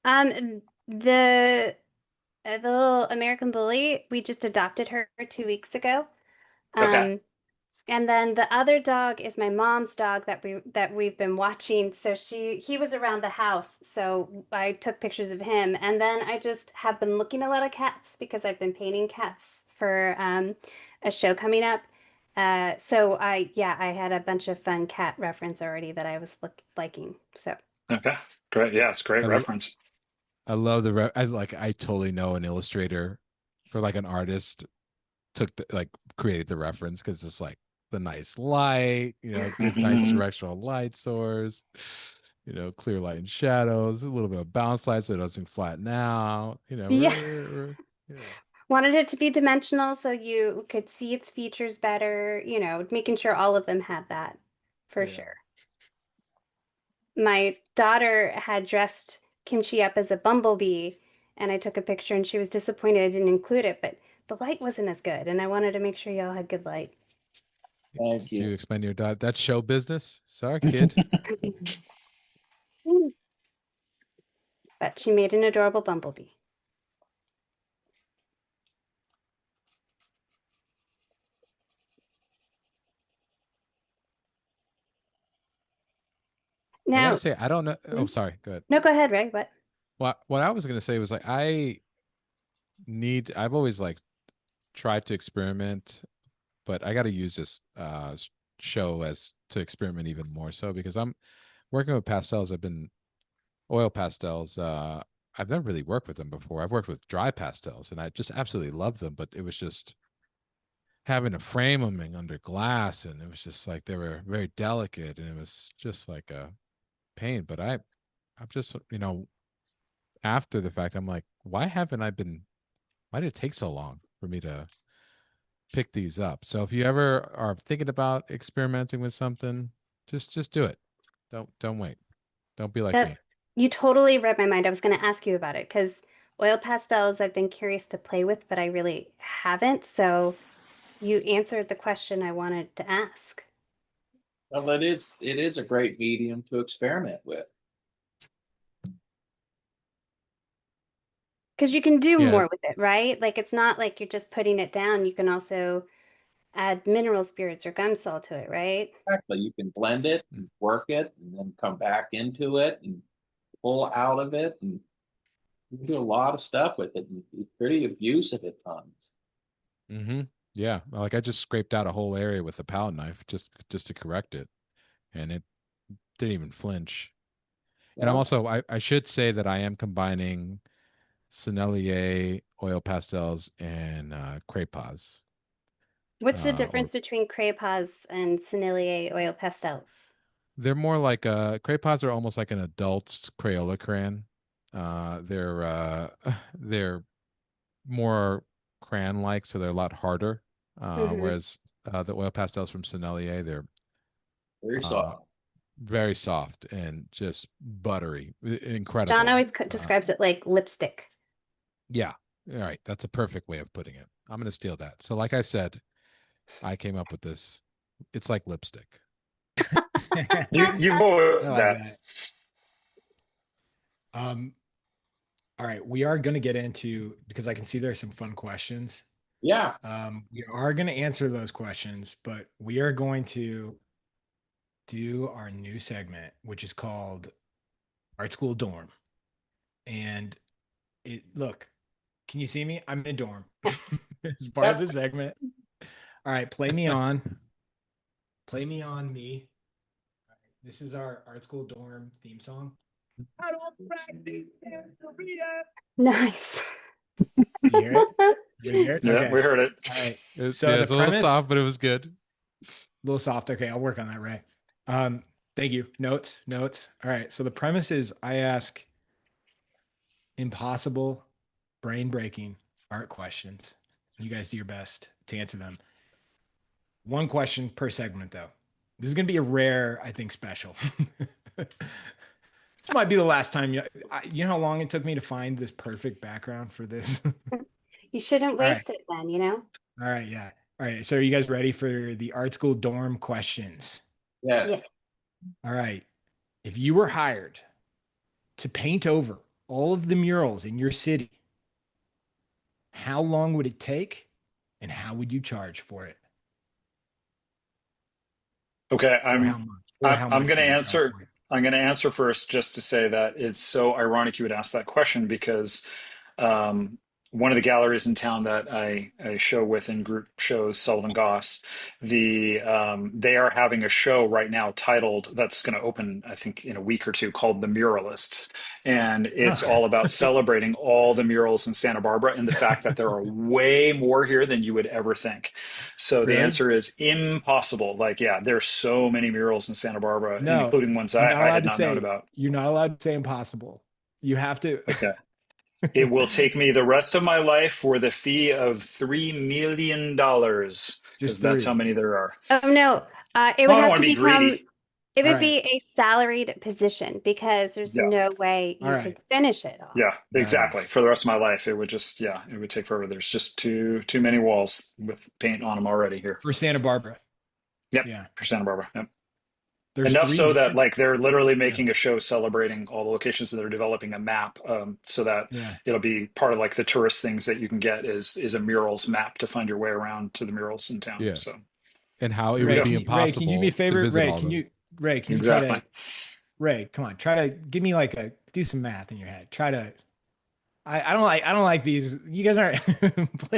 The little American bully, we just adopted her 2 weeks ago. Okay. And then the other dog is my mom's dog that we've been watching. So he was around the house, so I took pictures of him. And then I just have been looking at a lot of cats because I've been painting cats for a show coming up. So I had a bunch of fun cat reference already that I was liking. So Okay. Great. Yeah, it's a great reference. I love I totally know an illustrator or like an artist created the reference because it's like the nice light, good nice directional light source, clear light and shadows, a little bit of bounce light so it doesn't flatten out, yeah. Wanted it to be dimensional so you could see its features better, making sure all of them had that for sure. My daughter had dressed Kimchi up as a bumblebee, and I took a picture and she was disappointed I didn't include it, but the light wasn't as good, and I wanted to make sure y'all had good light. Thank Did you you. explain to your daughter that's show business? Sorry, kid. But she made an adorable bumblebee. I Now, gotta say, I don't know. Oh, sorry. Go ahead. no, go ahead, Ray. What? What I was gonna say was like I've always like tried to experiment, but I got to use this show as to experiment even more so because I'm working with pastels. I've been oil pastels I've never really worked with them before. I've worked with dry pastels, and I just absolutely love them. But it was just having to frame them under glass, and it was just like they were very delicate, and it was just like a pain. But I'm just, after the fact, I'm like, why did it take so long for me to pick these up? So if you ever are thinking about experimenting with something, just do it. Don't wait. Don't be like That me. you totally read my mind. I was going to ask you about it because oil pastels I've been curious to play with, but I really haven't. So you answered the question I wanted to ask. Well, it is a great medium to experiment with. Because you can do Yeah. more with it, right? Like it's not like you're just putting it down. You can also add mineral spirits or gum salt to it, right? Exactly. You can blend it and work it and then come back into it and pull out of it. And you can do a lot of stuff with it and be pretty abusive at times. Mm-hmm. Yeah. Like I just scraped out a whole area with a palette knife just to correct it, and it didn't even flinch. And I'm Well, also I should say that I am combining Sennelier oil pastels and craypas. What's the Or difference between crayons and Sennelier oil pastels? they're more like craypas are almost like an adult's Crayola crayon. They're they're more crayon like, so they're a lot harder. Hmm. Whereas the oil pastels from Sennelier, they're very uh, soft. very soft and just buttery, John incredible. always describes it like lipstick. Yeah, all right, that's a perfect way of putting it. I'm gonna steal that. So, like I said, I came up with this. It's like lipstick. You I go with like that. that. Um, all right, we are going to get into because I can see there's some fun questions. Yeah. We are going to answer those questions, but we are going to do our new segment, which is called Art School Dorm. And look, can you see me? I'm in a dorm. It's part of Yep. the segment. All right, play me on. Play me on me. All right, this is our Art School Dorm theme song. I don't practice margarita. Nice. Did you hear it? Everybody hear it? Yeah, Okay. we heard it. All right. So Yeah, the it's a little premise, soft, but it was good. a little soft. Okay, I'll work on that, Ray. Thank you. Notes, notes. All right. So the premise is I ask impossible, brain-breaking art questions. You guys do your best to answer them. One question per segment, though. This is going to be a rare, I think, special. This might be the last time you know how long it took me to find this perfect background for this? You shouldn't All right. waste it then, you know? All right. Yeah. All right. So are you guys ready for the art school dorm questions? Yes. Yeah. All right. If you were hired to paint over all of the murals in your city, how long would it take and how would you charge for it? Okay, Or how much? Or how I'm much going to would you charge answer. for it? I'm going to answer first, just to say that it's so ironic you would ask that question because um, one of the galleries in town that I show with in group shows, Sullivan Goss, they are having a show right now titled that's going to open, I think, in a week or two, called The Muralists, and it's Oh, all about celebrating all the murals in Santa Barbara and the fact that there are way more here than you would ever think. So the really? answer is impossible. Like, yeah, there's so many murals in Santa Barbara, and No, including ones you're not I allowed had to not known say about. you're not allowed to say impossible. You have to Okay. It will take me the rest of my life for the fee of $3 million because just that's how three. many there are. Oh no, it Oh, would I don't have want to to be become, greedy. it All would right. be a salaried position because there's Yeah. no way All you right. could finish it all. Yeah, exactly. Nice. For the rest of my life, it would just, yeah, it would take forever. There's just too many walls with paint on them already here. For Santa Barbara. Yep, Yeah. for Santa Barbara. Yep. There's Enough three so that million. like they're literally Yeah. making a show celebrating all the locations, and they're developing a map so that Yeah. it'll be part of like the tourist things that you can get is a murals map to find your way around to the murals in town. Yeah, So and how it there we would go. be Ray, can you do me a impossible to favor? visit all of them. Ray, can you try Exactly. to Ray, come on, try to give me like a do some math in your head. Try to I don't like these. You guys aren't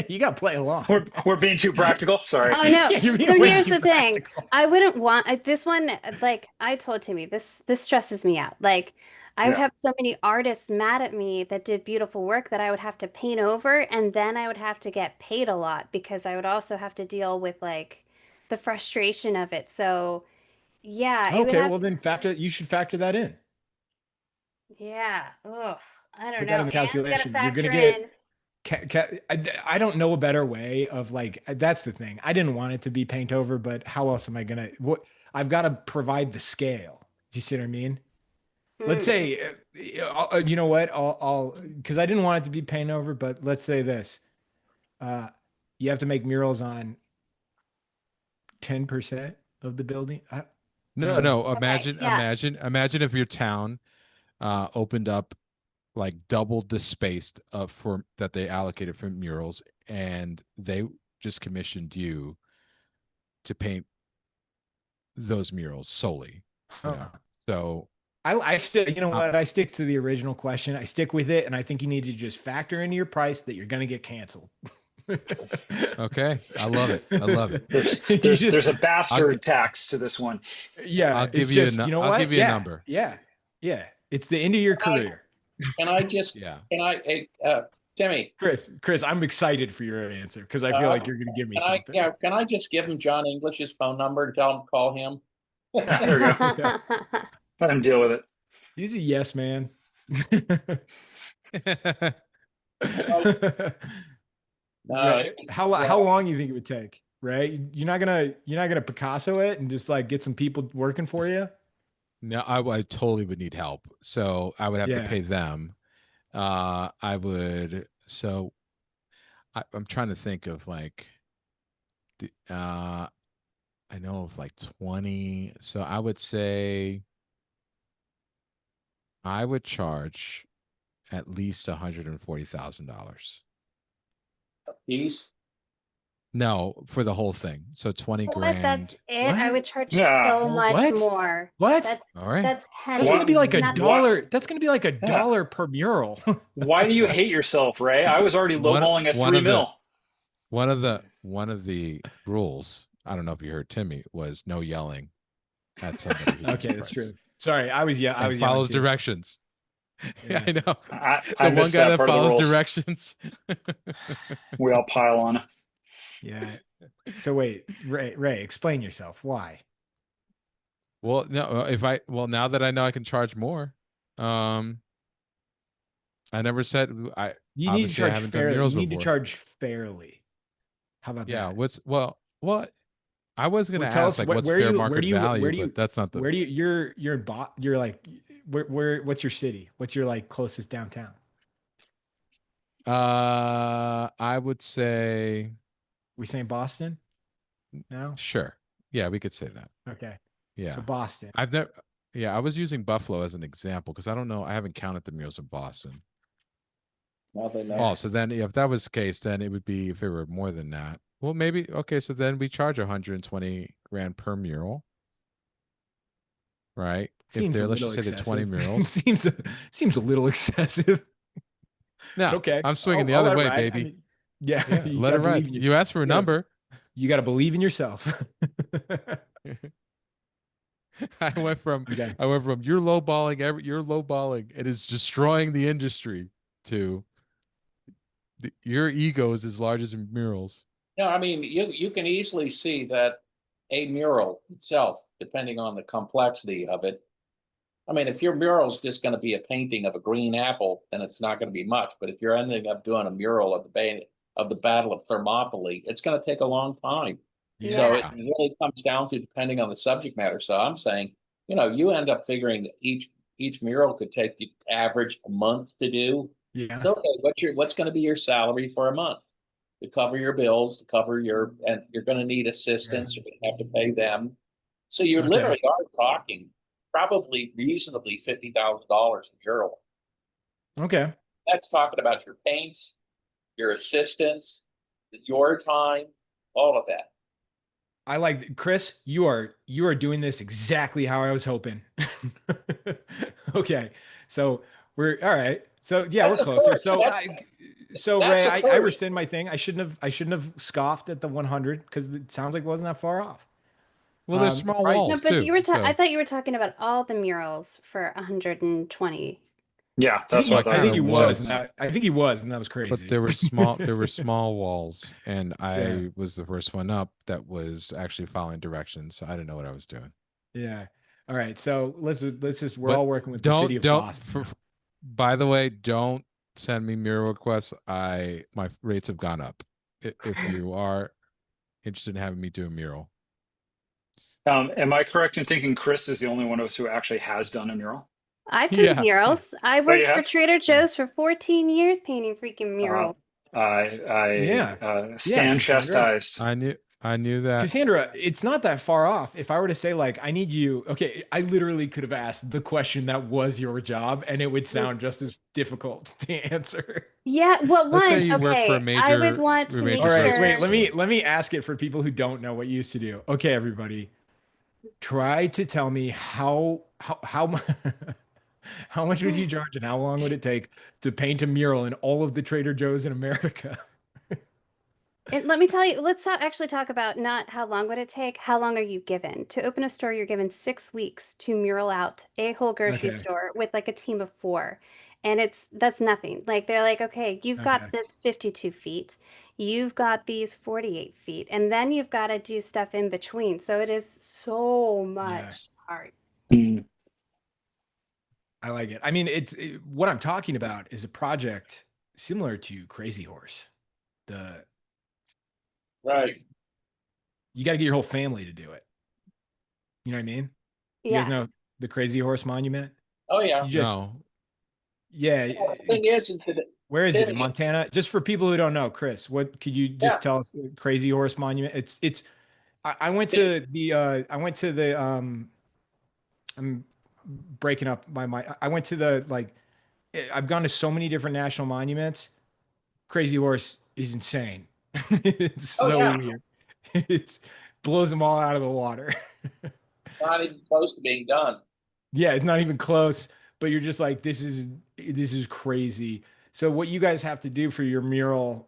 you gotta play along. We're being too practical. Sorry. Oh no. Yeah, you're So being way here's too the thing. practical. I wouldn't want this one, like I told Timmy, this stresses me out. Like I would Yeah. have so many artists mad at me that did beautiful work that I would have to paint over, and then I would have to get paid a lot because I would also have to deal with like the frustration of it. So, yeah, it would Okay, have well to, then you should factor that in. yeah. Ugh, I don't Put that know. in the And we got to calculation. You're gonna factor get in. I don't know a better way of like that's the thing. I didn't want it to be paint over, but how else am I gonna what I've got to provide the scale. Do you see what I mean? Let's Mm, say you know what? I'll because I didn't want it to be paint over, but let's say this. Uh you have to make murals on 10% of the building. I don't No, know. no. okay, Imagine, yeah. imagine, imagine if your town opened up like doubled the space for that they allocated for murals, and they just commissioned you to paint those murals solely. You know, Oh. so I still, you know um, what? I stick to the original question. I stick with it, and I think you need to just factor into your price that you're going to get canceled. okay, I love it. I love it. You just, There's a I'll bastard tax to this one. yeah, I'll it's give you just, you know I'll give what? you a Yeah, number. yeah, yeah. It's the end of your I, career. can I just, Yeah. can I, hey, Timmy, Chris, I'm excited for your answer because I feel uh, like you're going to give me can I, something. yeah, can I just give him John English's phone number and tell him to call him? Yeah, there we go. Yeah. Let him deal with it. He's a yes man. No, no, Right. How well, long do you think it would take? Right. You're not gonna Picasso it and just like get some people working for you. No, I totally would need help. So I would have to Yeah. pay them. I would. So I'm trying to think of like, I know of like 20. So I would say I would charge at least $140,000. peace. No, for the whole thing. So 20 What? That's grand. it? I What? would charge Yeah. so much What? more. What? That's All right. that's That's pennies. gonna What? be like a Nothing. What? dollar. That's gonna be like a Yeah. dollar per mural. Why do you hate yourself, Ray? I was already One lowballing at one three of the mil. one of the rules, I don't know if you heard Timmy, was no yelling at somebody who gives Okay, you that's price true. Sorry, I and was yelling follows too. directions. Yeah, Yeah. I know. I The one missed guy that that part of the follows rules. directions. We all pile on. Yeah. So wait, Ray, explain yourself. Why? Well, no, if I well now that I know I can charge more, um, I never said I You need to obviously I charge haven't done fairly. You murals need to before. charge fairly. How about Yeah, that? what's well what I was gonna Well, tell ask us like what, what's fair where market do you, value, but that's not the you're in you're like, what's your city? What's your like closest downtown? I would say We saying Boston? No? sure. Yeah, we could say that. Okay. So Yeah. Boston. I've never yeah, I was using Buffalo as an example because I don't know, I haven't counted the murals in Boston. Now they know. Yeah. Oh, so then if that was the case, then it would be if it were more than that. Well, maybe okay, so then we charge 120 grand per mural, right? If Seems a they're let's little just say they're 20 excessive. murals. Seems a little excessive. But Now, okay. I'm swinging the I'll other let it way, ride. I baby. mean, yeah, Yeah, you let gotta it ride. believe in You asked for a you gotta number. you gotta believe in yourself. I went from Okay. you're lowballing. It is destroying the industry to your ego is as large as murals. No, I mean, you can easily see that a mural itself, depending on the complexity of it. I mean, if your mural is just going to be a painting of a green apple, then it's not going to be much. But if you're ending up doing a mural of the Battle of Thermopylae, it's going to take a long time. So Yeah. it Yeah. really comes down to depending on the subject matter. So I'm saying, you end up figuring that each mural could take the average a month to do. Yeah. So okay, what's going to be your salary for a month to cover your bills, to cover and you're going to need Yeah. assistants. You're going to have to pay them. So you Okay. literally are talking probably reasonably $50,000 a mural. Okay. That's talking about your paints, your assistants, your time, all of that. I like Chris, you are doing this exactly how I was hoping. Okay. So we're all right. So yeah, we're That's the closer. first. So That's Ray, the I first. rescind my thing. I shouldn't have scoffed at the 100 because it sounds like it wasn't that far off. Well, there's small Right. No, walls but you too. were I So thought you were talking about all the murals for 120. Yeah, I think that's well, what he, I I thought. think kind he of was, and was, I think he was, and that was but crazy. there were small walls, and Yeah. I was the first one up that was actually following directions, so I didn't know what I was doing. Yeah. All right. So let's just we're But all working with the city of Boston now. by the way, don't send me mural requests. My rates have gone up. If you are interested in having me do a mural. Am I correct in thinking Chris is the only one of us who actually has done a mural? I've done Yeah. murals. I Oh, you worked for have? Trader Yeah. Joe's for 14 years painting freaking Uh, murals. Yeah. Yeah, stand Cassandra. chastised. I knew that. Cassandra, it's not that far off. If I were to say, like, I need you, okay, I literally could have asked the question that was your job, and it would sound just as difficult to answer. Yeah, what Let's say one? you work for a Okay, I would major want a to major make All right, grocery wait, sure. store. let me ask it for people who don't know what you used to do. Okay, everybody, try to tell me how much would you charge and how long would it take to paint a mural in all of the Trader Joe's in America? And let me tell you, let's actually talk about not how long would it take, how long are you given? To open a store, you're given 6 weeks to mural out a whole grocery Okay, store with like a team of four. And that's nothing. Like they're like, okay, you've got okay, this 52 feet, you've got these 48 feet, and then you've got to do stuff in between. So it is so yeah, much art. Mm. I like it. I mean, what I'm talking about is a project similar to Crazy Horse. The Right. You got to get your whole family to do it. You know what I mean? You guys Yeah. know the Crazy Horse Monument? Oh, yeah. You just, No. yeah, Well, the thing is that, where is it in Timmy, Montana? Just for people who don't know, Chris, what could you yeah, just tell us? Crazy Horse Monument. I went Tim- to I'm breaking up my mind. I went to the like, I've gone to so many different national monuments. Crazy Horse is insane. It's oh, so yeah, weird. It's blows them all out of the water. not even close to being done. Yeah, it's not even close, but you're just like, this is crazy. So what you guys have to do for your mural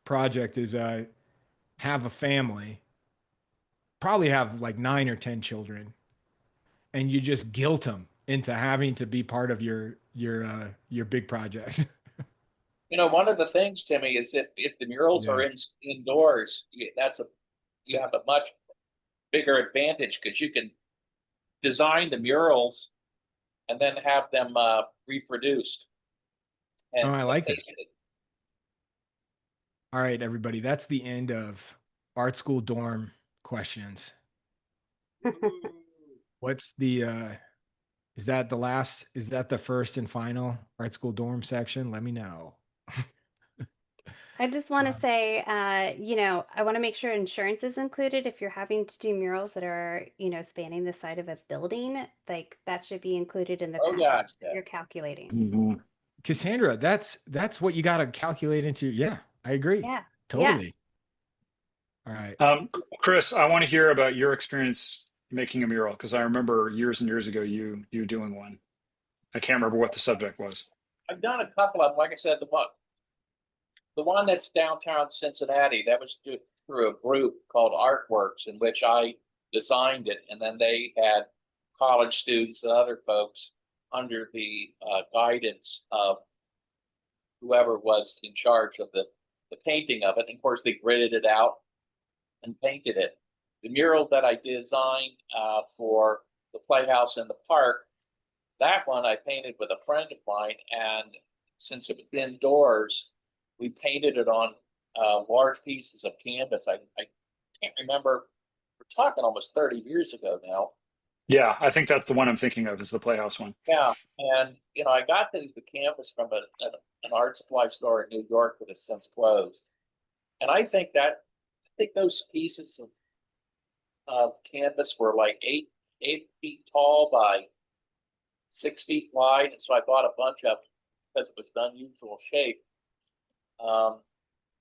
project is have a family, probably have like 9 or 10 children, and you just guilt them into having to be part of your big project. One of the things, Timmy, is if the murals are Yeah. indoors, you have a much bigger advantage because you can design the murals and then have them reproduced Oh, and I like that. painted. All right, everybody, that's the end of art school dorm questions. What's the is that the first and final art school dorm section? Let me know. I just want to Um, say, I want to make sure insurance is included if you're having to do murals that are, spanning the side of a building. Like that should be included in the Oh, package gosh, that yeah. you're calculating. Mhm. Cassandra, that's what you got to calculate into. Yeah, I agree. Yeah. Yeah. Totally. All right. Chris, I want to hear about your experience making a mural because I remember years and years ago you doing one. I can't remember what the subject was. I've done a couple of them. Like I said, the one that's downtown Cincinnati, that was through a group called Artworks, in which I designed it, and then they had college students and other folks under the guidance of whoever was in charge of the painting of it. And of course, they gridded it out and painted it. The mural that I designed for the Playhouse in the Park, that one I painted with a friend of mine, and since it was indoors, we painted it on large pieces of canvas. I can't remember. We're talking almost 30 years ago now. Yeah, I think that's the one I'm thinking of is the Playhouse one. Yeah, and I got the canvas from an art supply store in New York that has since closed. And I think those pieces of canvas were like 8 feet tall by 6 feet wide, and so I bought a bunch of them because it was an unusual shape.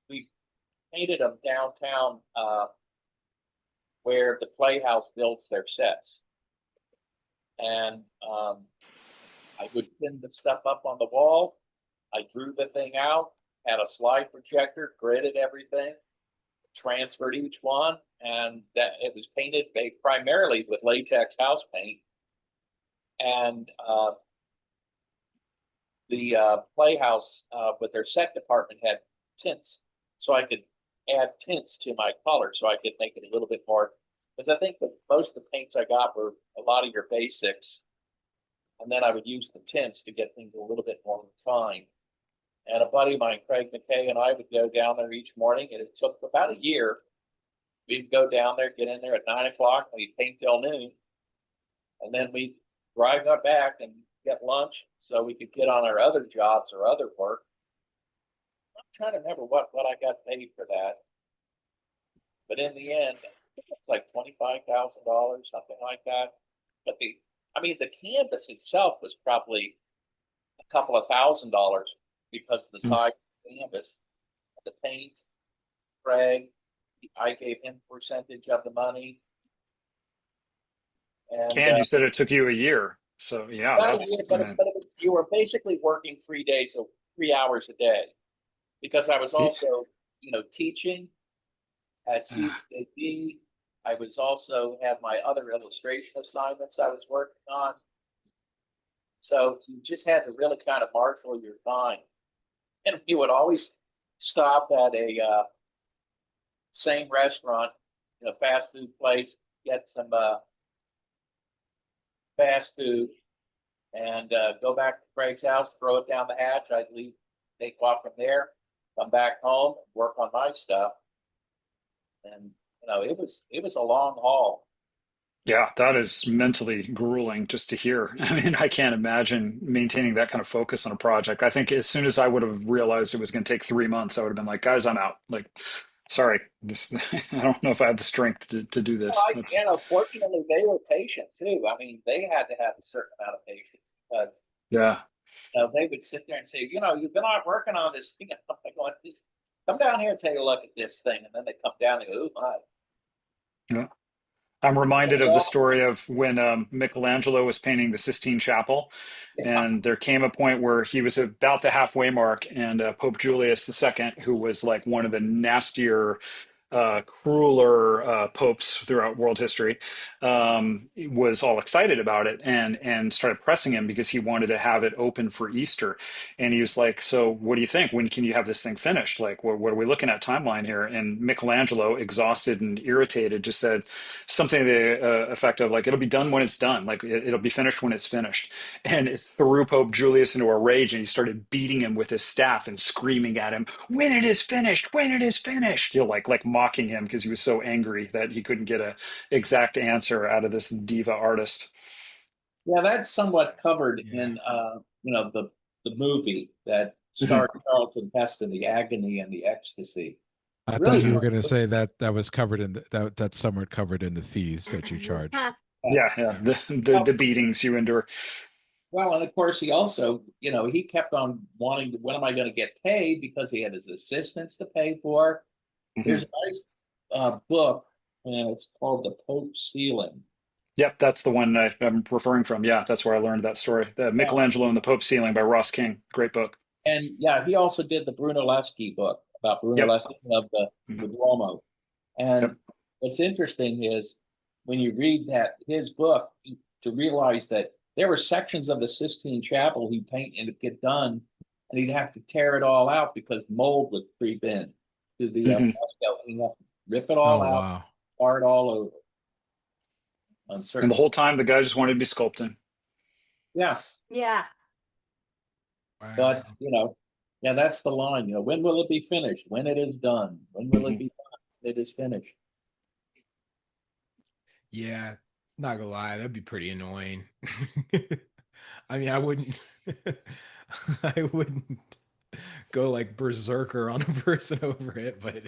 We painted them downtown where the Playhouse builds their sets, and I would pin the stuff up on the wall. I drew the thing out, had a slide projector, gridded everything, transferred each one, and that it was painted primarily with latex house paint. And the playhouse with their set department had tints, so I could add tints to my color, so I could make it a little bit more. Because I think that most of the paints I got were a lot of your basics, and then I would use the tints to get things a little bit more refined. And a buddy of mine, Craig McKay, and I would go down there each morning, and it took about a year. We'd go down there, get in there at 9 o'clock, and we'd paint till noon, and then we'd drive up back and get lunch so we could get on our other jobs or other work. I'm trying to remember what I got paid for that, but in the end, it's like $25,000, something like that. But the canvas itself was probably a couple of $1,000 because of the size of the canvas, the paint. Craig, I gave him a percentage of the money. And you said it took you a year. So yeah, you were basically working 3 hours a day, because I was also, teaching at CCAB. I was also had my other illustration assignments I was working on. So you just had to really kind of marshal your time, and you would always stop at a same restaurant, fast food place, get some fast food, and go back to Craig's house, throw it down the hatch. I'd leave, take off from there, come back home, work on my stuff, and it was a long haul. Yeah, that is mentally grueling just to hear. I mean, I can't imagine maintaining that kind of focus on a project. I think as soon as I would have realized it was going to take 3 months, I would have been like, guys, I'm out. Like, sorry, this I don't know if I have the strength to do this. Fortunately, they were patient too. I mean, they had to have a certain amount of patience, because yeah. They would sit there and say, you've been on working on this thing. I'm like, going, come down here and take a look at this thing. And then they come down and go, oh my. Yeah. I'm reminded of the story of when Michelangelo was painting the Sistine Chapel, and there came a point where he was about the halfway mark, and Pope Julius II, who was like one of the nastier, crueler popes throughout world history, was all excited about it and started pressing him because he wanted to have it open for Easter. And he was like, "So, what do you think? When can you have this thing finished? Like, what are we looking at timeline here?" And Michelangelo, exhausted and irritated, just said something to the effect of like, "It'll be done when it's done. Like, it'll be finished when it's finished." And it threw Pope Julius into a rage, and he started beating him with his staff and screaming at him, "When it is finished, when it is finished!" Like mocking him because he was so angry that he couldn't get a exact answer out of this diva artist. Yeah, that's somewhat covered in the movie that starred Charlton Heston, The Agony and the Ecstasy. I thought you were going to say that was covered in that's somewhat covered in the fees that you charge. Yeah. The beatings you endure. Well, and of course he also, he kept on wanting to, when am I going to get paid? Because he had his assistants to pay for. There's a nice book, and it's called The Pope's Ceiling. Yep, that's the one I'm referring from. Yeah, that's where I learned that story. Michelangelo and the Pope's Ceiling by Ross King. Great book. And yeah, he also did the Brunelleschi book about Brunelleschi of the Duomo. And what's interesting is when you read his book, to realize that there were sections of the Sistine Chapel he'd paint and get done, and he'd have to tear it all out because mold would creep in to the fresco, and he'd have to rip it all out, start all over. And the whole time, the guy just wanted to be sculpting. Yeah. Yeah. Wow. But, that's the line. When will it be finished? When it is done. When will it be done? It is finished. Yeah, not gonna lie, that'd be pretty annoying. I mean, I wouldn't go like berserker on a person over it, but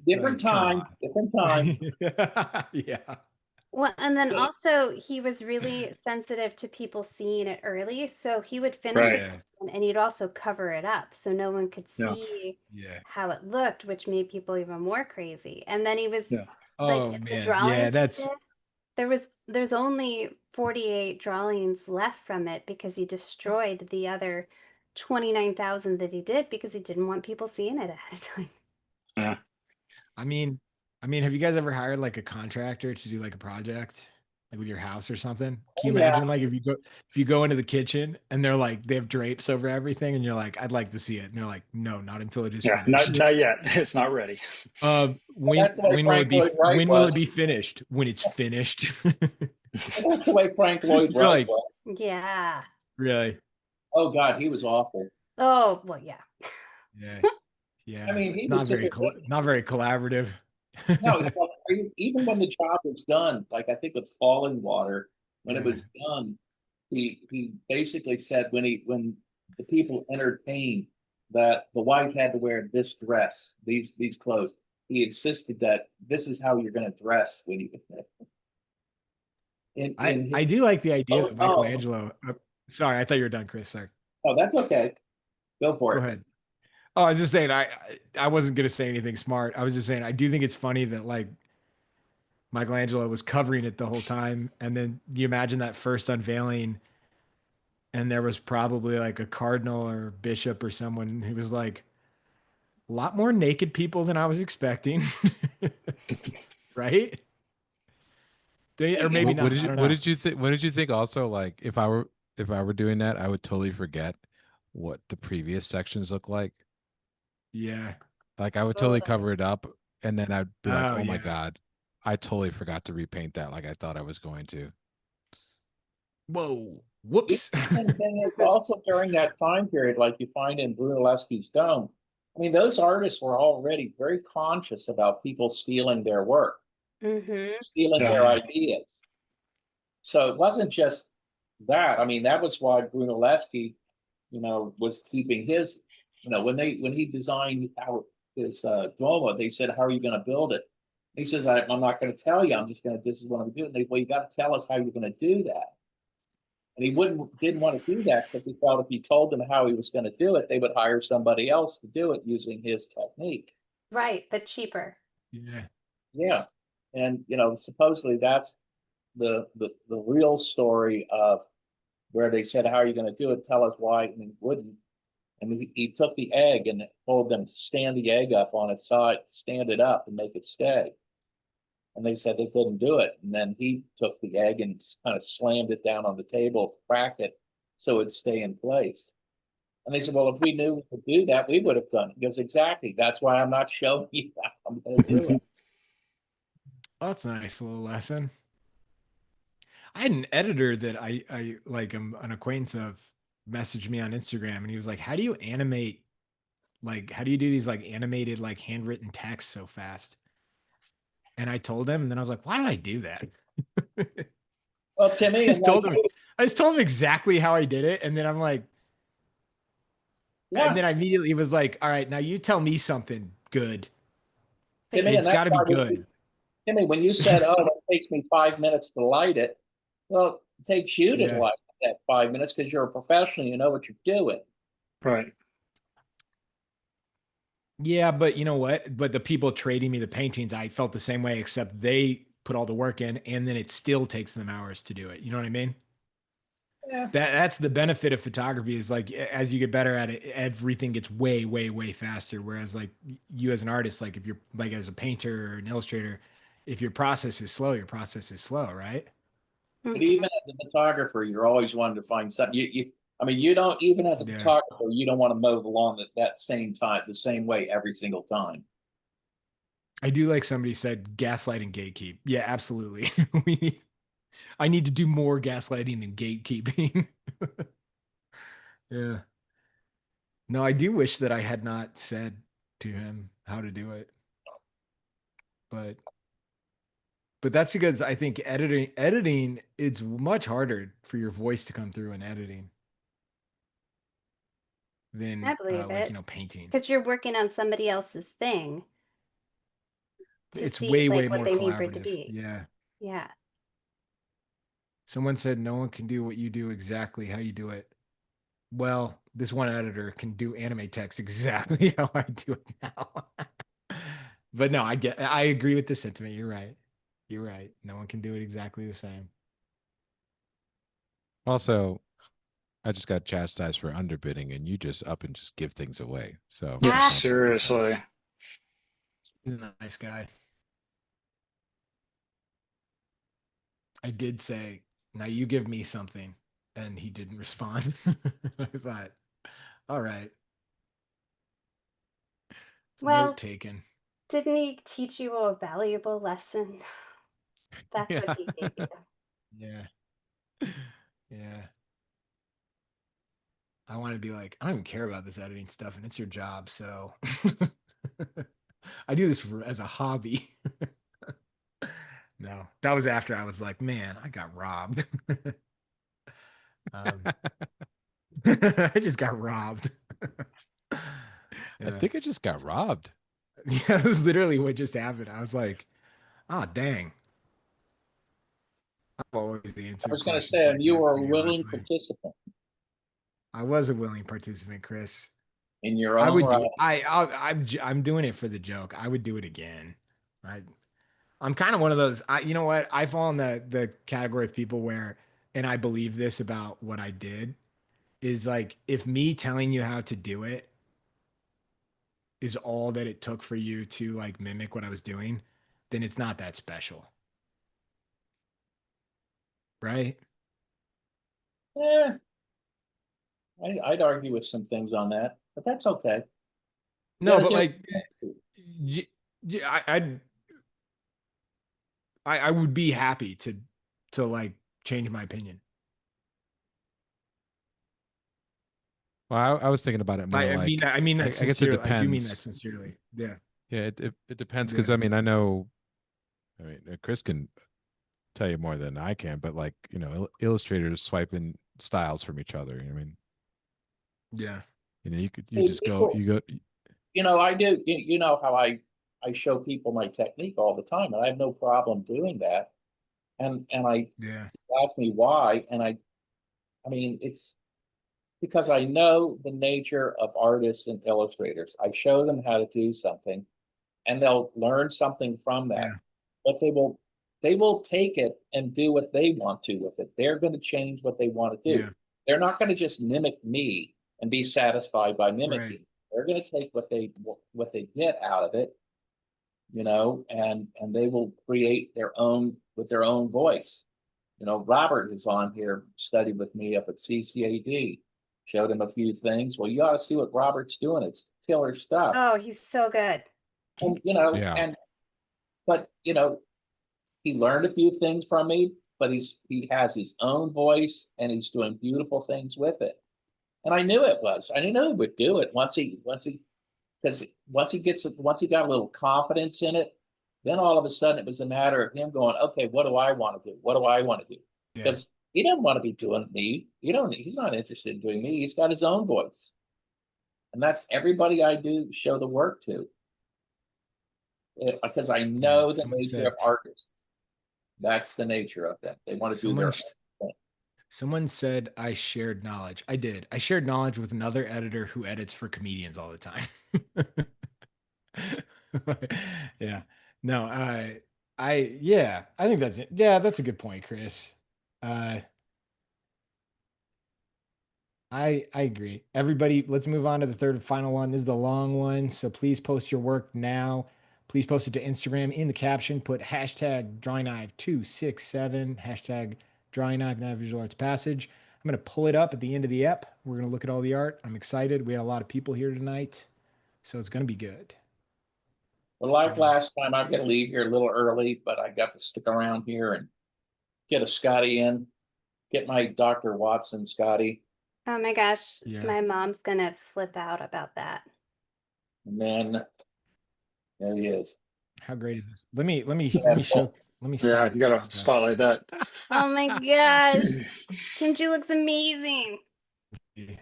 different time. Yeah. Well, and then also he was really sensitive to people seeing it early, so he would finish a section and he'd also cover it up so no one could see how it looked, which made people even more crazy. And then he was like, the drawings there's only 48 drawings left from it because he destroyed the other 29,000 that he did because he didn't want people seeing it ahead of time. Yeah. I mean, have you guys ever hired like a contractor to do like a project, like with your house or something? Can Oh, you yeah. imagine like if you go into the kitchen and they're like they have drapes over everything and you're like, I'd like to see it. And they're like, no, not until it is Yeah, not finished. not yet. It's not ready. That's the way Frank Lloyd Wright When will was. it be finished? When it's finished. That's the way Frank Lloyd You're Wright like, was. Yeah. really? Oh God, he was awful. Oh, well, yeah. Yeah. I Yeah. mean, he would sit there. Not very collaborative. No, it's like, even when the job was done, like I think with Falling Water, when it Yeah. was done, he basically said when the people entertained that the wife had to wear this dress, these clothes. He insisted that this is how you're going to dress when you in his I do like the idea that hotel. Michelangelo. Sorry, I thought you were done, Chris. Sorry. Oh, that's okay. Go for Go it. ahead. Oh, I was just saying I wasn't gonna say anything smart. I was just saying I do think it's funny that like Michelangelo was covering it the whole time, and then you imagine that first unveiling, and there was probably like a cardinal or bishop or someone who was like a lot more naked people than I was expecting, right? Or maybe What not. did I you don't what know. did you think? What did you think? Also, like if I were doing that, I would totally forget what the previous sections look like. Yeah. Like I would totally Totally. cover it up, and then I'd be like, Oh "Oh my yeah. god, I totally forgot to repaint that like I thought I was going to." Whoa. The Whoops. interesting thing is also during that time period, like you find in Brunelleschi's Dome, I mean, those artists were already very conscious about people stealing their work, Mm-hmm. stealing Yeah. their Yeah. ideas. So it wasn't just that. I mean, that was why Brunelleschi, was keeping his, when he designed his Duomo, they said, "How are you going to build it?" He says, "I'm not going to tell you. I'm just going to. This is what I'm doing." They, well, you got to tell us how you're going to do that. And he didn't want to do that because he felt if he told them how he was going to do it, they would hire somebody else to do it using his technique. Right, but cheaper. Yeah. Yeah. And supposedly that's the real story of where they said, "How are you going to do it? Tell us why." And he wouldn't. And he took the egg and told them to stand the egg up on its side, stand it up and make it stay. And they said they couldn't do it. And then he took the egg and kind of slammed it down on the table, cracked it so it'd stay in place. And they said, "Well, if we knew we could do that, we would have done it." He goes, "Exactly. That's why I'm not showing you how I'm going to do it." Oh, that's a nice little lesson. I had an editor that I like am an acquaintance of messaged me on Instagram and he was like, how do you animate like how do you do these like animated like handwritten text so fast? And I told him and then I was like, why did I do that? Well, to I me, I'm just like, told him I just told him exactly how I did it. And then I'm like, and yeah, then I immediately was like, all right, now you tell me something good. Timmy, and It's that's gotta be why good. Timmy, when you said, "Oh, it takes me 5 minutes to light it," well, it takes you to Yeah. light that 5 minutes because you're a professional. You know what you're doing. Right. Yeah, but you know what? But the people trading me the paintings, I felt the same way, except they put all the work in and then it still takes them hours to do it. You know what I mean? Yeah. That's the benefit of photography is like as you get better at it, everything gets way, way, way faster. Whereas like you as an artist, like if you're like as a painter or an illustrator, if your process is slow, your process is slow, right? But Mhm. even as a photographer, you're always wanting to find something. I mean, you don't, even as a Yeah. photographer, you don't want to mow the lawn that same time, the same way every single time. I do like somebody said gaslight and gatekeep. Yeah, absolutely. we need, I need to do more gaslighting and gatekeeping. Yeah. No, I do wish that I had not said to him how to do it. But that's because I think editing it's much harder for your voice to come through in editing I than believe like it. painting. Because you're working on somebody else's thing to It's see way like way what more they need for it to collaborative. be. Yeah. Yeah. Someone said no one can do what you do exactly how you do it. Well, this one editor can do anime text exactly how I do it now. But no, I agree with the sentiment. You're right. You're right. No one can do it exactly the same. Also, I just got chastised for underbidding, and you just up and just give things away. So Yeah, I Ah, can't deal with that. seriously. He's a nice guy. I did say, now you give me something. And he didn't respond. I thought, all right, note Well, taken. didn't he teach you a valuable lesson? That's what Yeah. he gave you. Yeah. Yeah. I want to be like, I don't even care about this editing stuff, and it's your job. So I do this as a hobby. No, that was after I was like, man, I got robbed. um, I just got robbed. I Yeah. think I just got robbed. Yeah, that was literally what just happened. I was like, oh, dang. I've always I answered was going to questions say, and like you that were a pretty willing honestly. participant I was a willing participant, Chris. in your I own would do. right. I'm doing it for the joke. I would do it again. I I'm kind of one of those. You know what? I fall in the category of people where, and I believe this about what I did is like if me telling you how to do it is all that it took for you to like mimic what I was doing, then it's not that special, right? Yeah, I'd argue with some things on that, but that's okay. You got No, to but do like, it. I would be happy to like change my opinion. Well, I was thinking about it more like I mean that I guess it sincerely. I do mean that depends. sincerely. Yeah. Yeah, it depends because Yeah. I mean I know I mean Chris can tell you more than I can, but like illustrators swiping styles from each other. I mean, Yeah. you Hey, just go people, you go. I do. You know how I show people my technique all the time, and I have no problem doing that. And I Yeah. ask me why, and I mean it's because I know the nature of artists and illustrators. I show them how to do something, and they'll learn something from that. Yeah. But they will take it and do what they want to with it. They're going to change what they want to do. Yeah. They're not going to just mimic me and be satisfied by Right. mimicking. They're going to take what they get out of it, and they will create their own with their own voice. Robert is on here, studied with me up at CCAD, showed him a few things. Well, you ought to see what Robert's doing. It's killer stuff. Oh, he's so good. And Yeah, but he learned a few things from me, but he has his own voice and he's doing beautiful things with it. And I knew it was. I knew he would do it because once he got a little confidence in it, then all of a sudden it was a matter of him going, okay, what do I want to do? What do I want to do? Yeah. Because he doesn't want to be doing me. He's not interested in doing me. He's got his own voice. And that's everybody I do show the work to. Because I Yeah. know the nature of artists. That's the nature of them. They want to do their Someone own thing. someone said I shared knowledge. I did. I shared knowledge with another editor who edits for comedians all the time. Yeah. No, I think that's it. Yeah, that's a good point, Chris. Uh I agree. Everybody, let's move on to the third and final one. This is the long one. So please post your work now. Please post it to Instagram. In the caption, put hashtag drawingknife267, hashtag drawingknife visual arts passage. I'm going to pull it up at the end of the ep. We're going to look at all the art. I'm excited. We had a lot of people here tonight. So it's going to be good. But like Um, last time, I'm going to leave here a little early, but I got to stick around here and get a Scotty in, get my Dr. Watson Scotty, Oh my gosh, yeah. my mom's gonna flip out about that. and then there he is. How great is this? Let me Yeah, Yeah, you spotlight this gotta stuff. spotlight that. Oh my gosh, Kimchi looks amazing. Yeah.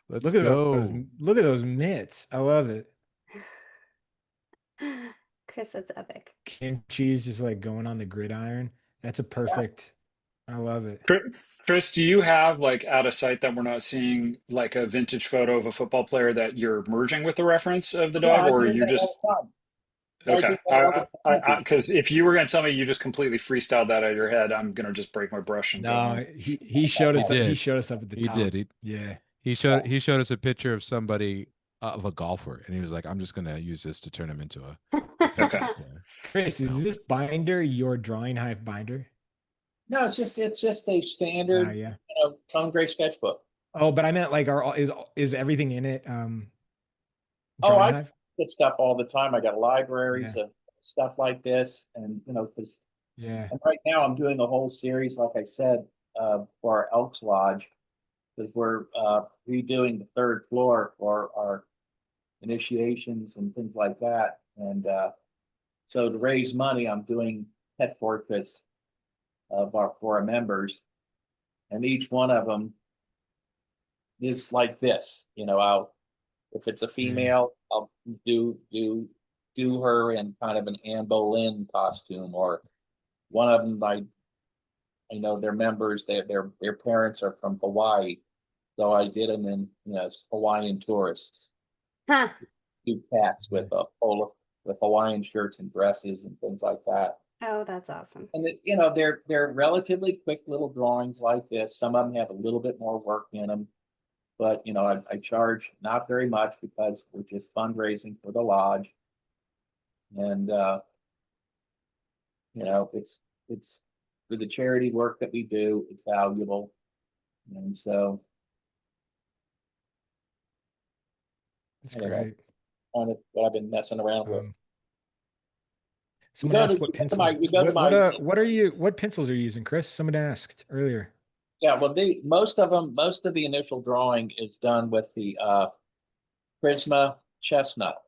let's go. Look at those mitts. I love it. Chris, that's epic. Kimchi is just like going on the gridiron. That's a perfect. I love it. Chris, do you have like out of sight that we're not seeing like a vintage photo of a football player that you're merging with the reference of the dog, I or do you're that all just the time. I do okay? that all the time. Because if you were going to tell me you just completely freestyled that out of your head, I'm gonna just break my brush and go home. No, he showed He us he did. showed us up at the He top. did. Yeah. He showed us a picture of somebody of a golfer, and he was like, "I'm just gonna use this to turn him into Okay. Yeah. Chris, is this binder your drawing hive binder? No, it's just a standard, Yeah. tone gray sketchbook. Oh, but I meant like, is everything in it Oh, drawing I hive? get stuff all the time. I got libraries Yeah. of stuff like this, and because Yeah. right now I'm doing a whole series, like I said, for our Elks Lodge, because we're redoing the third floor for our initiations and things like that. And so to raise money, I'm doing pet portraits of our for our members, and each one of them is like this. I'll if it's a Yeah. female, I'll do her in kind of an Anne Boleyn costume, or one of them I know their members, their parents are from Hawaii, so I did them in Hawaiian tourists. Huh. Do cats Yeah. with a polo with Hawaiian shirts and dresses and things like that. Oh, that's awesome. And they're relatively quick little drawings like this. Some of them have a little bit more work in them, but I charge not very much because we're just fundraising for the lodge, and it's for the charity work that we do. It's valuable, and so That's I don't know, great. kind of what I've been messing around with. Um, Someone asked what pencils. You go to my What pencils are you using, Chris? Someone asked earlier. Yeah, well, most of the initial drawing is done with the Prisma chestnut.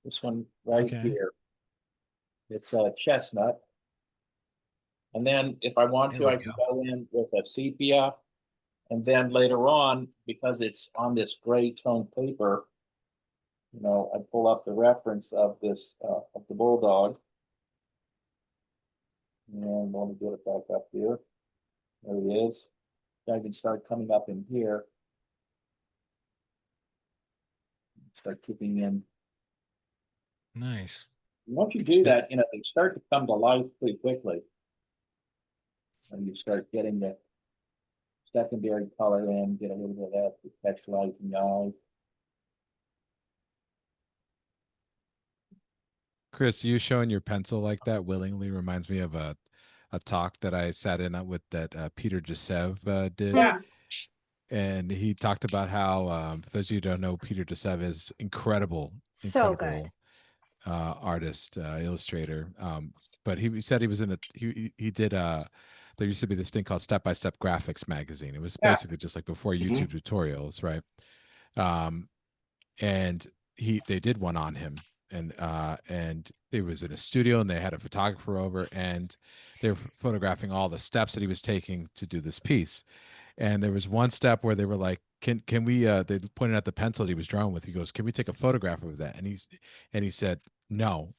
This one right Okay. here. It's a chestnut. And then if I want There to, we I go. can go in with a sepia. And then later on, because it's on this gray tone paper, I pull up the reference of this of the bulldog. And let me get it back up here. There he is. I can start coming up in here. Start keeping in. Nice. Once you do that, they start to come to life pretty quickly. And you start getting the secondary color in, get a little bit of that to catch light in the eye. Chris, you showing your pencil like that willingly reminds me of a talk that I sat in with that Peter Gisev did. Yeah. And he talked about how, for those of you who don't know, Peter Gisev is incredible, So good. artist, illustrator. But he said he was in he did there used to be this thing called Step by Step Graphics magazine. It was Yeah. basically just like before Mhm. YouTube tutorials, right? And they did one on him, and it was in a studio, and they had a photographer over, and they were photographing all the steps that he was taking to do this piece. And there was one step where they were like, can we they pointed at the pencil that he was drawing with. He goes, can we take a photograph of that? And he said no.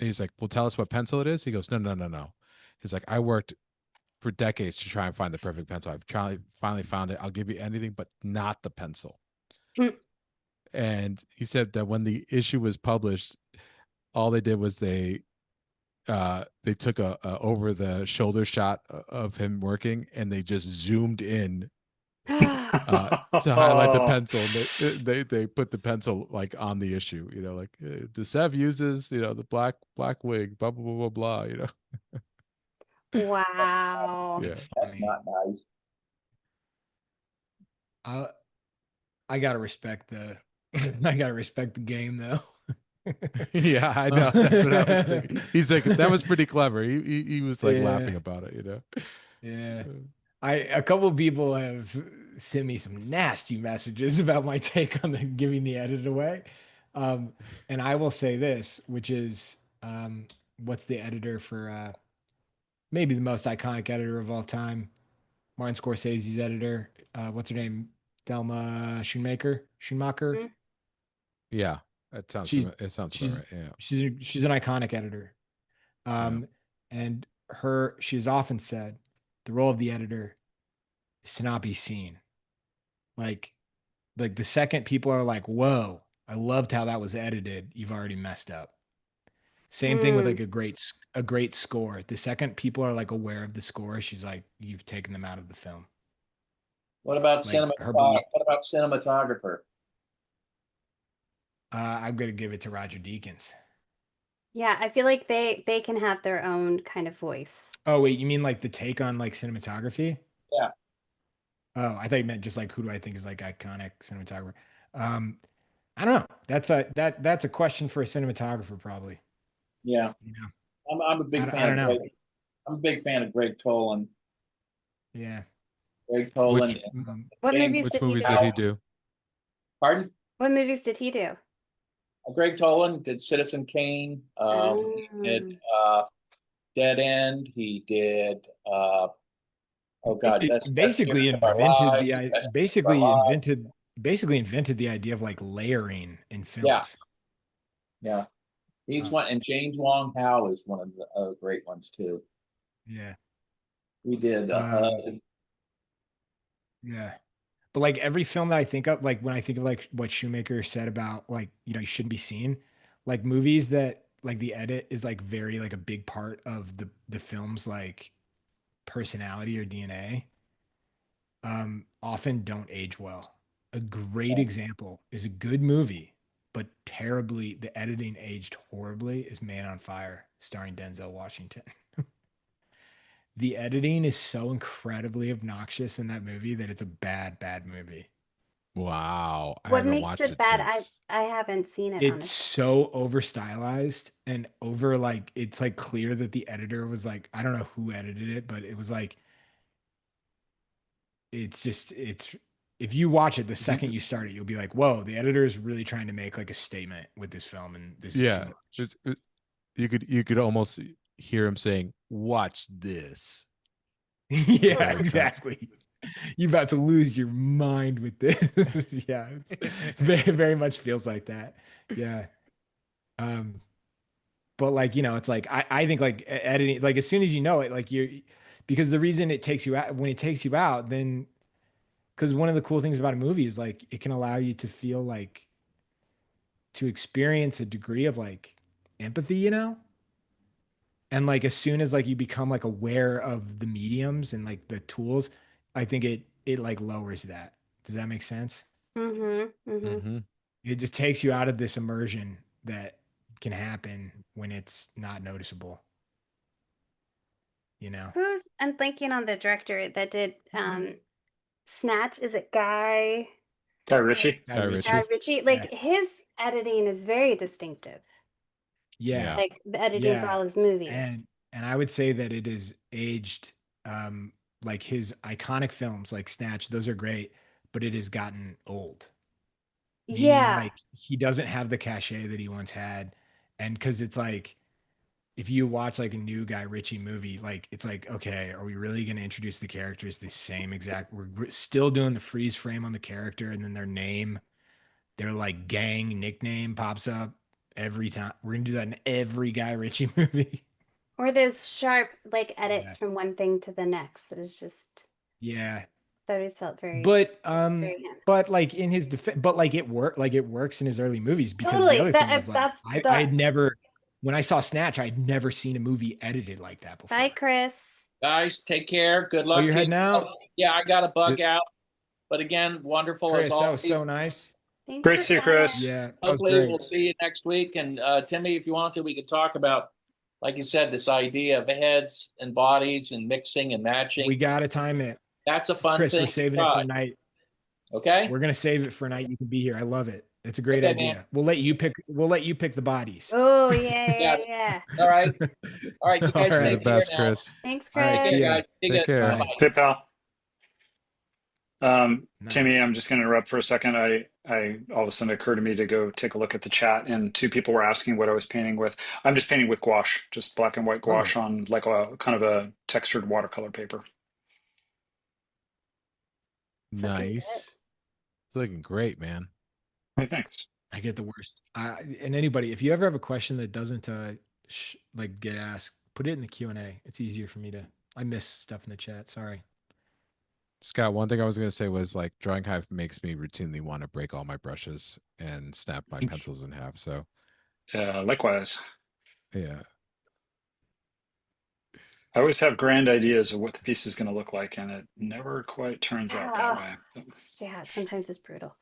And he's like, well, tell us what pencil it is. He goes, no. He's like, I worked for decades to try and find the perfect pencil. Finally found it. I'll give you anything but not the pencil. Hmm. And he said that when the issue was published, all they did was they took a over the shoulder shot of him working, and they just zoomed in to highlight the pencil. And they put the pencil like on the issue, like Desev uses the black wig, blah blah blah blah blah. Wow. Yeah. That's That's funny. not nice. I gotta respect the I gotta respect the game though. Yeah, I know. That's what I was thinking. He's like, that was pretty clever. He was like laughing about it. Yeah. A couple of people have sent me some nasty messages about my take on giving the edit away. And I will say this, which is what's the editor for maybe the most iconic editor of all time? Martin Scorsese's editor. What's her name? Thelma Schoonmaker. Mhm. Yeah, it sounds She's it sounds about she's right. Yeah. she's an iconic editor. Yeah. And she's often said the role of the editor is to not be seen. Like the second people are like, whoa, I loved how that was edited, you've already messed up. Same thing with like Mm. a great score. The second people are like aware of the score, she's like, you've taken them out of the film. What about Like her belief. What about cinematographer? I'm gonna give it to Roger Deakins. Yeah, I feel like they can have their own kind of voice. Oh wait, you mean like the take on like cinematography? Yeah, Oh, I thought you meant just like who do I think is like iconic cinematographer? Um, I don't know. That's a question for a cinematographer probably. yeah. You know, I'm a big I fan don't of know. Greg. I'm a big fan of Greg Tolan. Yeah. Greg Tolan Which and What James. movies which did he movies do? did he do? Pardon? What movies did he do? Greg Tolan did Citizen Kane. He did Um, Dead End. He did. Oh God, best years Basically of our invented lives. the Best years of our lives. basically invented the idea of like layering in Yeah, films. yeah. He's Uh, one, and James Wong Howe is one of the great ones too. yeah. We did Um, HUD. yeah. But like every film that I think of, like when I think of like what Shoemaker said about like, you shouldn't be seen, like movies that like the edit is like very like a big part of the film's like personality or DNA, often don't age well. A great example is a good movie, but terribly the editing aged horribly is Man on Fire, starring Denzel Washington. The editing is so incredibly obnoxious in that movie that it's a bad, bad movie. Wow, I what haven't makes watched it it bad? since. I haven't seen it, It's honestly. so over stylized and over like it's like clear that the editor was like, I don't know who edited it, but it was like it's if you watch it the Is he? second you start it, you'll be like, whoa, the editor is really trying to make like a statement with this film, and this is too Yeah, much. you could almost hear him saying, "Watch this." The Yeah, whole time. exactly. You're about to lose your mind with this. Yeah, it's very, very much feels like that. Yeah. Um, but like, it's like I think like editing, like as soon as you know it, like you're because the reason it takes you out when it takes you out, then because one of the cool things about a movie is like it can allow you to feel like to experience a degree of like empathy. And like as soon as like you become like aware of the mediums and like the tools, I think it like lowers that. Does that make sense? Mm-hmm. Mm-hmm. Hmm. It just takes you out of this immersion that can happen when it's not noticeable, you know? I'm thinking on the director that did Snatch. Is it Guy? Guy Guy, Ritchie. Guy Guy Guy Ritchie. Ritchie. Ritchie. Yeah. Like his editing is very distinctive. Yeah. Yeah. Like the editing for Yeah. all his movies. And I would say that it is aged like his iconic films like Snatch, those are great, but it has gotten old. Meaning Yeah. like he doesn't have the cachet that he once had. And because it's like if you watch like a new Guy Ritchie movie, like it's like, okay, are we really going to introduce the characters the same exact? We're still doing the freeze frame on the character, and then their name, their like gang nickname pops up every time. We're gonna do that in every Guy Ritchie movie. Or those sharp like Yeah, edits from one thing to the next that is just yeah. that always felt very, But very him. but like in his defense, but like it works in his early movies because the Totally. other thing is like That's I the had never when I saw Snatch, I'd never seen a movie edited like that bye, before. Chris. Guys, take care. Good Oh, luck you're to you. heading out, Yeah, I got to bug It, out. But again, wonderful as Chris. That was always. so nice. Thanks Great for to see you, coming. Chris. Yeah, that was Hopefully, we'll great. see you next week. And Timmy, if you want to, we could talk about, like you said, this idea of heads and bodies and mixing and We matching. got to time it. That's a fun Chris, we're thing to saving it for try. a night. Okay. We're gonna save it for a night. You can be here. I love it. It's a great Okay, man. idea. We'll let you pick the bodies. Oh yeah, yeah, Got it. yeah. All right. All right. You All guys you're the take right. care best, now. Chris. Thanks, All right. Take Chris. See care, ya. guys. Be Take good. All care. Bye right. bye. Hey, pal. Timmy, Nice. I'm just going to interrupt for a second. I all of a sudden occurred to me to go take a look at the chat, and two people were asking what I was painting with. I'm just painting with gouache, just black and white Oh, gouache on like a kind of a textured watercolor paper. It's looking good. Nice. It's looking great, man. Hey, thanks. I get the worst. And anybody, if you ever have a question that doesn't like get asked, put it in the Q&A. It's easier for me to. I miss stuff in the chat. Sorry. Scott, one thing I was going to say was like drawing hive makes me routinely want to break all my brushes and snap my pencils in half. So, Likewise, yeah. I always have grand ideas of what the piece is going to look like, and it never quite turns out that Oh, way. yeah, sometimes it's brutal.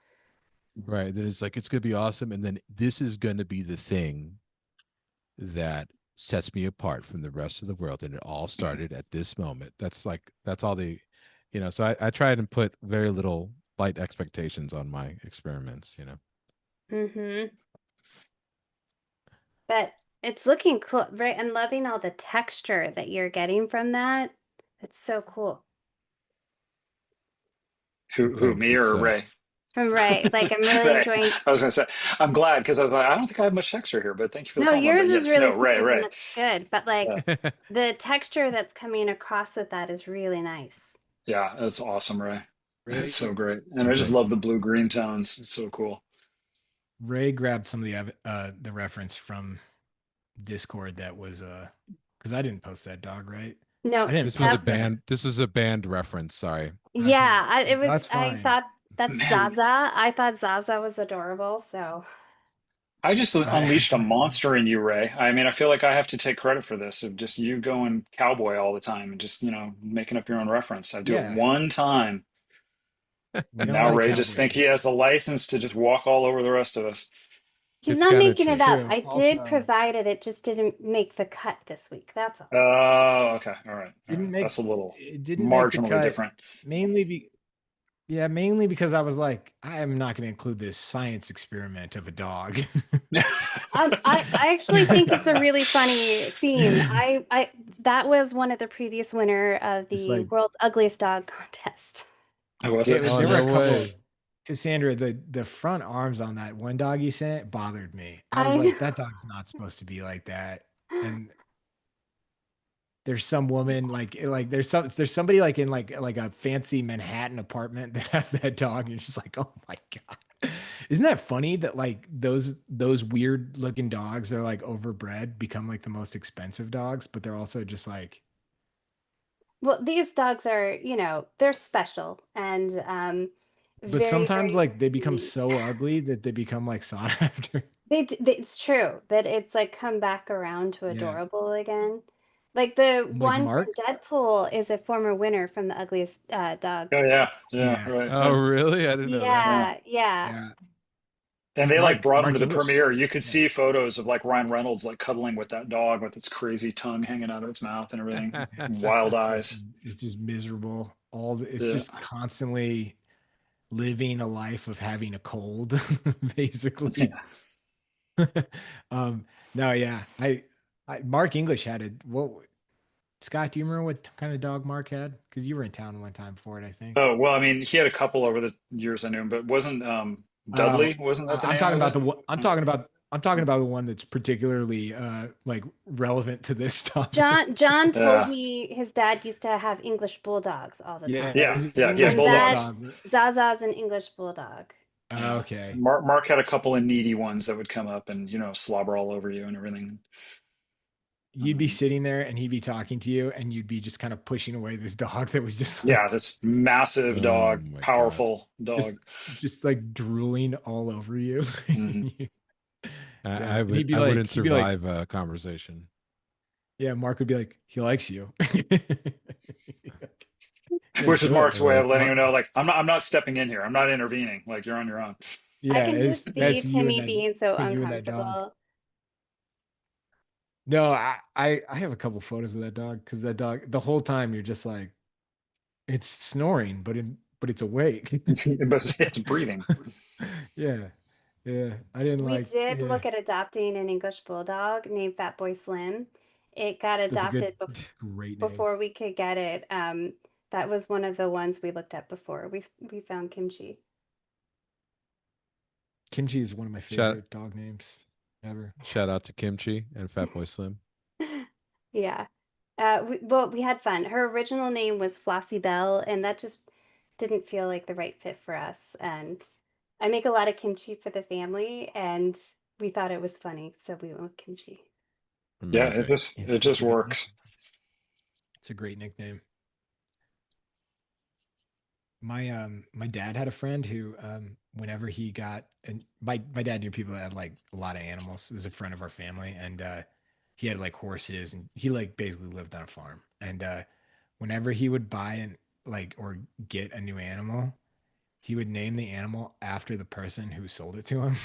Right. Then it's like, it's going to be awesome. And then this is going to be the thing that sets me apart from the rest of the world. And it all started at this moment. That's all the, so I tried and put very little light expectations on my experiments, Mm-hmm. But it's looking cool, right? I'm loving all the texture that you're getting from that. It's so cool. Who, Thanks. me It's or Ray? From Ray. Like I'm really Ray. enjoying. I was gonna say, I'm glad because I was like, I don't think I have much texture here, but thank you for the No, compliment. yours But is yes, really no, Ray, smooth and Ray. looks good, but like Yeah, the texture that's coming across with that is really nice. yeah, that's awesome, Ray. It's Ray, so great, and I just Thank love you. the blue green tones. It's so cool. Ray grabbed some of the reference from Discord that was because I didn't post that dog, right? No, I didn't This was a post that's that. band. This was a band reference. Sorry. Okay, yeah, it was that's I fine. thought that's Man, Zaza. I thought Zaza was adorable, so I just I unleashed a monster in you, Ray. I mean, I feel like I have to take credit for this of just you going cowboy all the time and just, making up your own reference. I do it yeah, one time, we and don't now like Ray just cowboy think he shit. has a license to just walk all over the rest of us. he's It's not kind of making true. it up. True. I did Also, provide it, it just didn't make the cut this week. That's all. Oh, okay. All right. All right. didn't make That's a little it didn't make the marginally cut different. mainly be yeah, mainly because I was like, I am not going to include this science experiment of a dog. I actually think it's a really funny theme. I that was one of the previous winner of It's the like World's Ugliest Dog contest. How was yeah, it? Oh, there were a no couple. way. Cassandra, the front arms on that one dog you sent bothered me. I was I like, know. that dog's not supposed to be like that. And there's some woman like there's somebody like in like a fancy Manhattan apartment that has that dog, and you're just like, oh my God. Isn't that funny that like those weird looking dogs that are like overbred become like the most expensive dogs, but they're also just like Well, these dogs are, they're special and but very, sometimes very like they become sweet. so ugly that they become like sought after. It's true that it's like come back around to Yeah. adorable again. Like the Like one from Mark? Deadpool is a former winner from the ugliest dog. Oh yeah. Yeah, Yeah. right. Oh, really? I didn't know that. Yeah. Yeah, yeah. Yeah. And they like brought him to Mark the English. premiere. You could Yeah. see photos of like Ryan Reynolds like cuddling with that dog with its crazy tongue hanging out of its mouth and everything. It's Wild just eyes. it's just miserable. It's Yeah. just constantly living a life of having a cold, basically. um, no, yeah. I Mark English had it. What Scott, do you remember what kind of dog Mark had? Because you were in town one time for it, I think. Oh, well, I mean, he had a couple over the years I knew him, but wasn't Oh, Dudley, wasn't that the I'm name talking of about it? the one. I'm talking about the one that's particularly like relevant to this topic. John told Yeah. me his dad used to have English bulldogs all the Yeah, time. Yeah, is it yeah, yeah, English And Bulldogs. that's bulldog? Zaza's an English bulldog. Yeah. Okay. Mark had a couple of needy ones that would come up and, slobber all over you and everything. You'd be Um, sitting there and he'd be talking to you, and you'd be just kind of pushing away this dog that was just yeah, like this massive Oh dog, my God. powerful dog. just just like drooling all over you. Hmm. Yeah, and I wouldn't he'd be like, survive a conversation. yeah, Mark would be like, he likes you. Which is Good. Mark's way of letting Mark, you know, like, I'm not stepping in here. I'm not intervening. Like, you're on your own. I yeah, can just see that's you and Timmy that being so you and that dog. uncomfortable. No, I have a couple photos of that dog because that dog the whole time you're just like it's snoring, but it's awake. But it's breathing. Yeah, yeah. I didn't We like. did Yeah, look at adopting an English bulldog named Fat Boy Slim. It got that's a good, adopted great name. before we could get it. That was one of the ones we looked at before we found Kimchi. Kimchi is one of my Shout favorite dog names ever. shout out to Kimchi and Fatboy Slim. Yeah. We had fun. Her original name was Flossie Bell, and that just didn't feel like the right fit for us. And I make a lot of kimchi for the family, and we thought it was funny, so we went with kimchi. Yeah, it Amazing. just It's it such just a good. works. It's a great nickname. My dad had a friend who whenever he got and my dad knew people that had like a lot of animals. He was a friend of our family, and he had like horses, and he like basically lived on a farm. And whenever he would buy and like or get a new animal, he would name the animal after the person who sold it to him.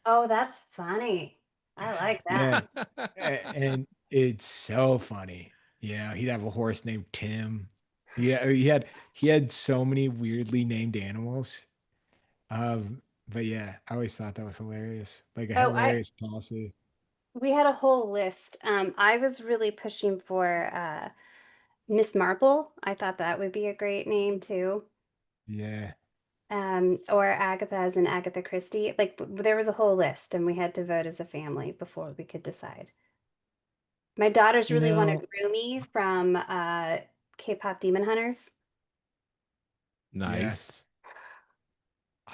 Oh, that's funny. I like Yeah. that. And it's so funny. He'd have a horse named Tim. Yeah, he had so many weirdly named animals. But yeah, I always thought that was hilarious. Like a Oh, hilarious policy. we had a whole list. I was really pushing for Miss Marple. I thought that would be a great name too. Yeah. Or Agatha as in Agatha Christie. Like there was a whole list, and we had to vote as a family before we could decide. My daughters You really wanted know, Rumi from K-pop Demon Hunters. yeah. Nice.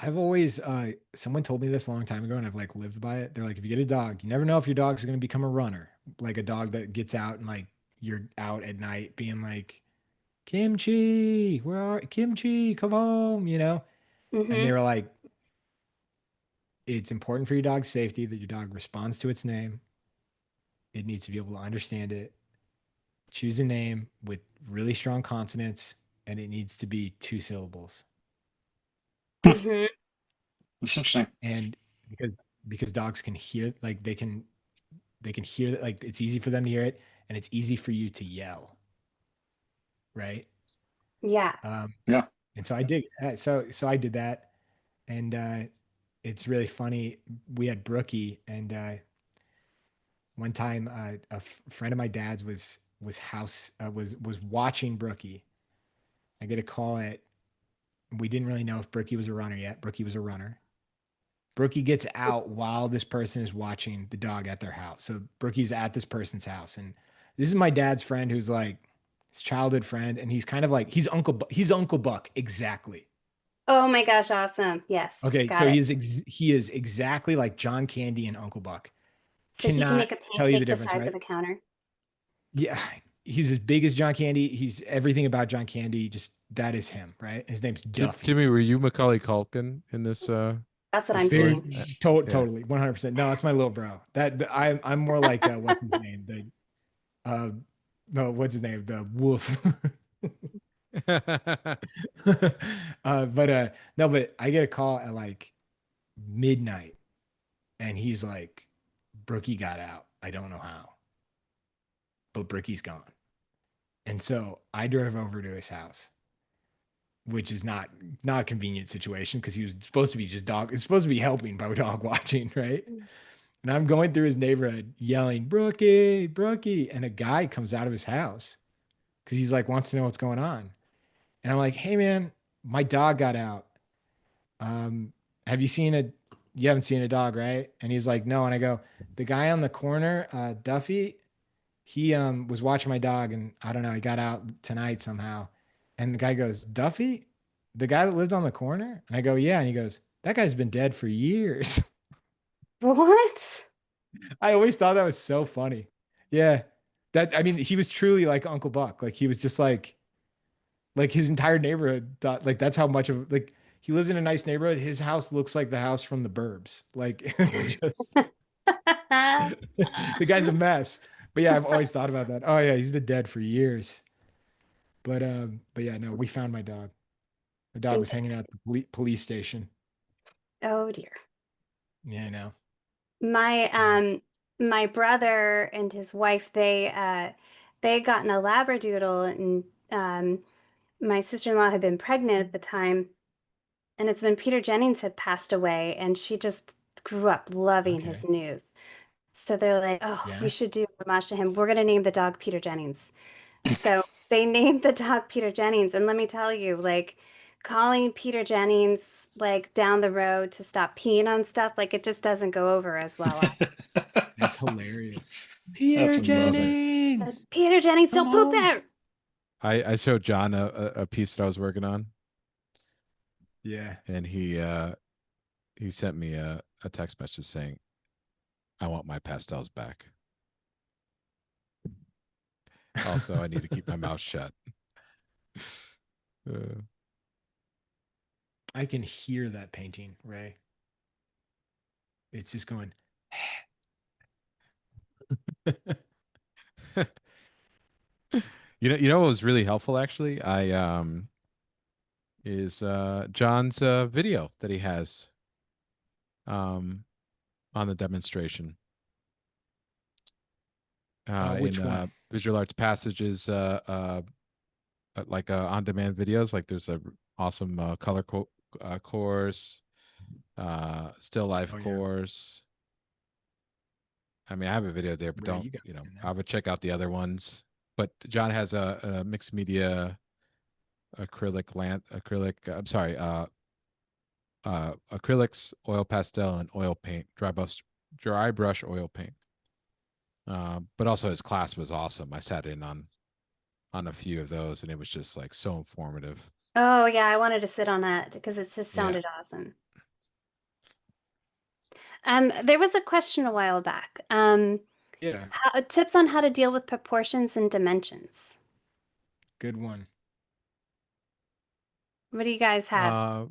I've always someone told me this a long time ago and I've like lived by it. They're like, if you get a dog, you never know if your dog's gonna become a runner. Like a dog that gets out and like you're out at night being like, Kimchi, where are Kimchi? Come home. And they Mm-hmm. were like, it's important for your dog's safety that your dog responds to its name. It needs to be able to understand it. Choose a name with really strong consonants, and it needs to be two syllables. Mm-hmm. That's interesting. And because dogs can hear, like they can hear that, like it's easy for them to hear it, and it's easy for you to yell, right? Yeah. Um, Yeah. and so I did. So I did that, and it's really funny. We had Brookie, and one time friend of my dad's was watching Brookie. I get a call at. We didn't really know if Brookie was a runner yet. Brookie was a runner. Brookie gets out while this person is watching the dog at their house. So Brookie's at this person's house, and this is my dad's friend, who's like his childhood friend, and he's kind of like he's Uncle Buck exactly. Oh my gosh, awesome. Yes, Okay, so got it. he is exactly like John Candy and Uncle Buck. So he can Cannot make a tell you the pancake the difference, size right? of a counter. Yeah, he's as big as John Candy. He's everything about John Candy. Just that is him, right? His name's Duffy. Jimmy, were you Macaulay Culkin in That's what this I'm story? seeing. Yeah. Totally, 100%. No, it's my little bro. I'm more like what's his name? Uh no, what's his name? The wolf. But no, but I get a call at like midnight and he's like, Brookie got out. I don't know how, but Brookie's gone. And so I drove over to his house, which is not a convenient situation because he was supposed to be just dog, it's supposed to be helping by dog watching, right? And I'm going through his neighborhood yelling, Brookie, Brookie. And a guy comes out of his house because he's like, wants to know what's going on. And I'm like, hey, man, my dog got out. Um, have you seen you haven't seen a dog, right? And he's like, no. And I go, the guy on the corner, Duffy, he was watching my dog and I don't know, he got out tonight somehow. And the guy goes, Duffy, the guy that lived on the corner? And I go, yeah. And he goes, that guy's been dead for years. What? I always thought that was so funny. Yeah. I mean, he was truly like Uncle Buck. Like he was just like his entire neighborhood thought like that's how much of like he lives in a nice neighborhood. His house looks like the house from the Burbs. Like it's just the guy's a mess. But yeah, I've always thought about that. Oh yeah, he's been dead for years. But yeah, no, we found my dog. The dog was hanging out at the police station. Oh dear. Yeah, I know. My my brother and his wife, they gotten a Labradoodle, and my sister-in-law had been pregnant at the time, and it's when Peter Jennings had passed away, and she just grew up loving his Okay. news. So they're like, oh, we Yeah. should do homage to him. We're gonna name the dog Peter Jennings. So they named the dog Peter Jennings, and let me tell you, like calling Peter Jennings like down the road to stop peeing on stuff, like it just doesn't go over as well. That's hilarious. That's Peter amazing. Jennings, Peter Jennings, come don't poop home. there. I showed John a piece that I was working on, Yeah. and he sent me a text message saying, "I want my pastels back." Also, I need to keep my mouth shut. Uh, I can hear that painting, Ray. It's just going. you know what was really helpful actually? I is John's video that he has um on the demonstration. Which one? Visual Arts Passages, like on-demand videos. Like there's a awesome color course, still life Oh yeah, course. I mean, I have a video there, but Ray, don't, you got me in I there. would check out the other ones. But John has a mixed media I'm sorry, acrylics, oil pastel, and oil paint, dry brush oil paint. But also his class was awesome. I sat in on a few of those, and it was just like so informative. Oh yeah, I wanted to sit on that because it just Yeah. sounded awesome. There was a question a while back. Yeah, Tips on how to deal with proportions and dimensions. good one. What do you guys have?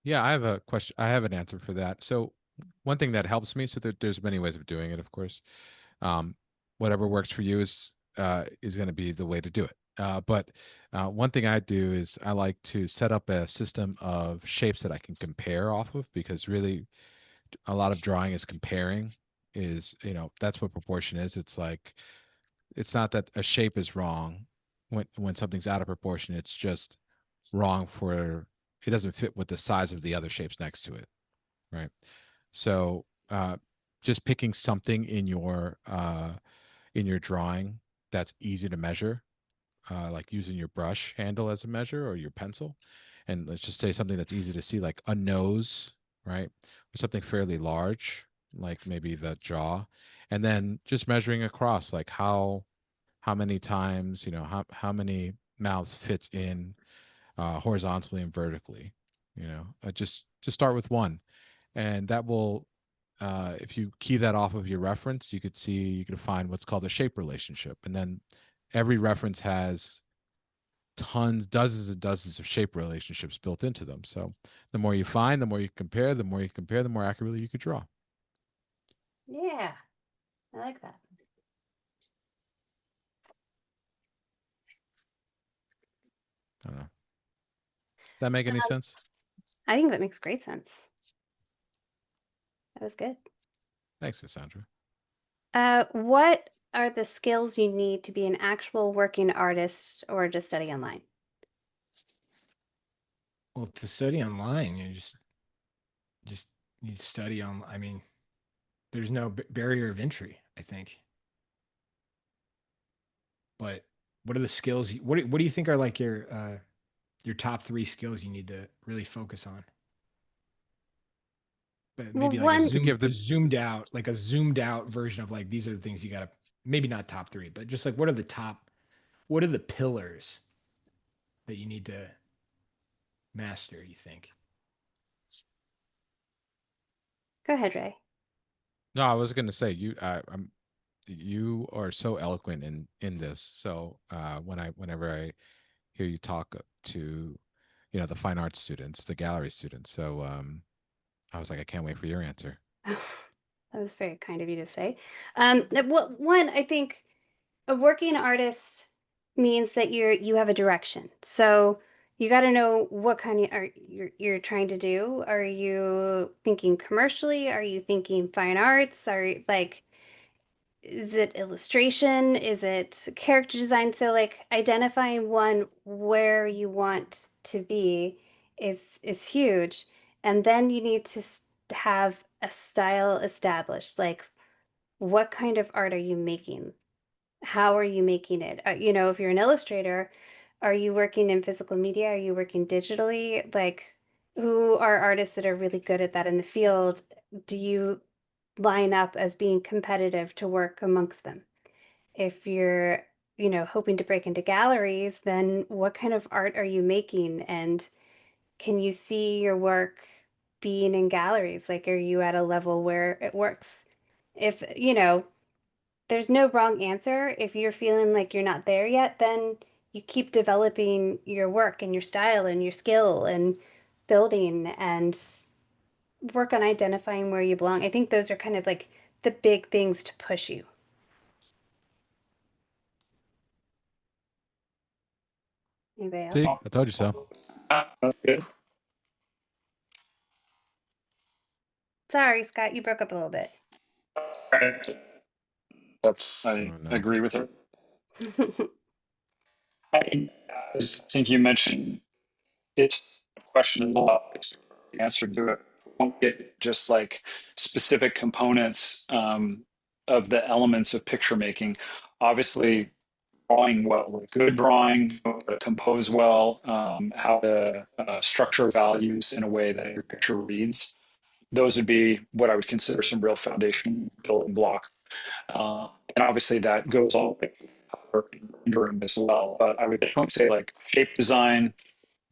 Yeah, I have a question. I have an answer for that. So one thing that helps me, so there's many ways of doing it, of course. Um, Whatever works for you is going to be the way to do it. But one thing I do is I like to set up a system of shapes that I can compare off of, because really a lot of drawing is comparing. That's what proportion is. It's like, it's not that a shape is wrong when something's out of proportion. It's just wrong for, it doesn't fit with the size of the other shapes next to it, right? So just picking something in your drawing that's easy to measure, like using your brush handle as a measure or your pencil, and let's just say something that's easy to see, like a nose, right, or something fairly large, like maybe the jaw, and then just measuring across, like how many times, how many mouths fits in horizontally and vertically. Just start with one, and that will, if you key that off of your reference, you could find what's called a shape relationship, and then every reference has dozens and dozens of shape relationships built into them. So the more you find, the more you compare, the more accurately you could draw. Yeah, I like that. I don't know. Does that make any sense? I think that makes great sense. That was good. Thanks, Cassandra. What are the skills you need to be an actual working artist or just study online? Well, to study online, you just need to study on. I mean, there's no barrier of entry, I think. But what are the skills? What do you think are like your top three skills you need to really focus on? But Well, maybe like one, To give a the zoomed out version of like these are the things you gotta, maybe not top three, but just like what are the pillars that you need to master, you think? go ahead, Ray. No, I was going to say, you are so eloquent in this. So whenever I hear you talk to, the fine arts students, the gallery students, so I was like, I can't wait for your answer. That was very kind of you to say. One, I think a working artist means that you have a direction. So you got to know what kind of art you're trying to do. Are you thinking commercially? Are you thinking fine arts? Is it illustration? Is it character design? So like identifying one where you want to be is huge. And then you need to have a style established. Like what kind of art are you making? How are you making it? If you're an illustrator, are you working in physical media? Are you working digitally? Like who are artists that are really good at that in the field? Do you line up as being competitive to work amongst them? If you're, hoping to break into galleries, then what kind of art are you making? And can you see your work being in galleries? Like, are you at a level where it works? If, there's no wrong answer. If you're feeling like you're not there yet, then you keep developing your work and your style and your skill and building and work on identifying where you belong. I think those are kind of like the big things to push you. Anybody else? See, I told you so. That's good. Sorry, Scott, you broke up a little bit. I Oh no. agree with her. I think you mentioned it's a question of the answer to it. Won't get just like specific components of the elements of picture making. Obviously, drawing well, like good drawing, how to compose well, how to structure values in a way that your picture reads. Those would be what I would consider some real foundation building blocks. And obviously that goes all the way to rendering as well. But I would definitely say like shape design,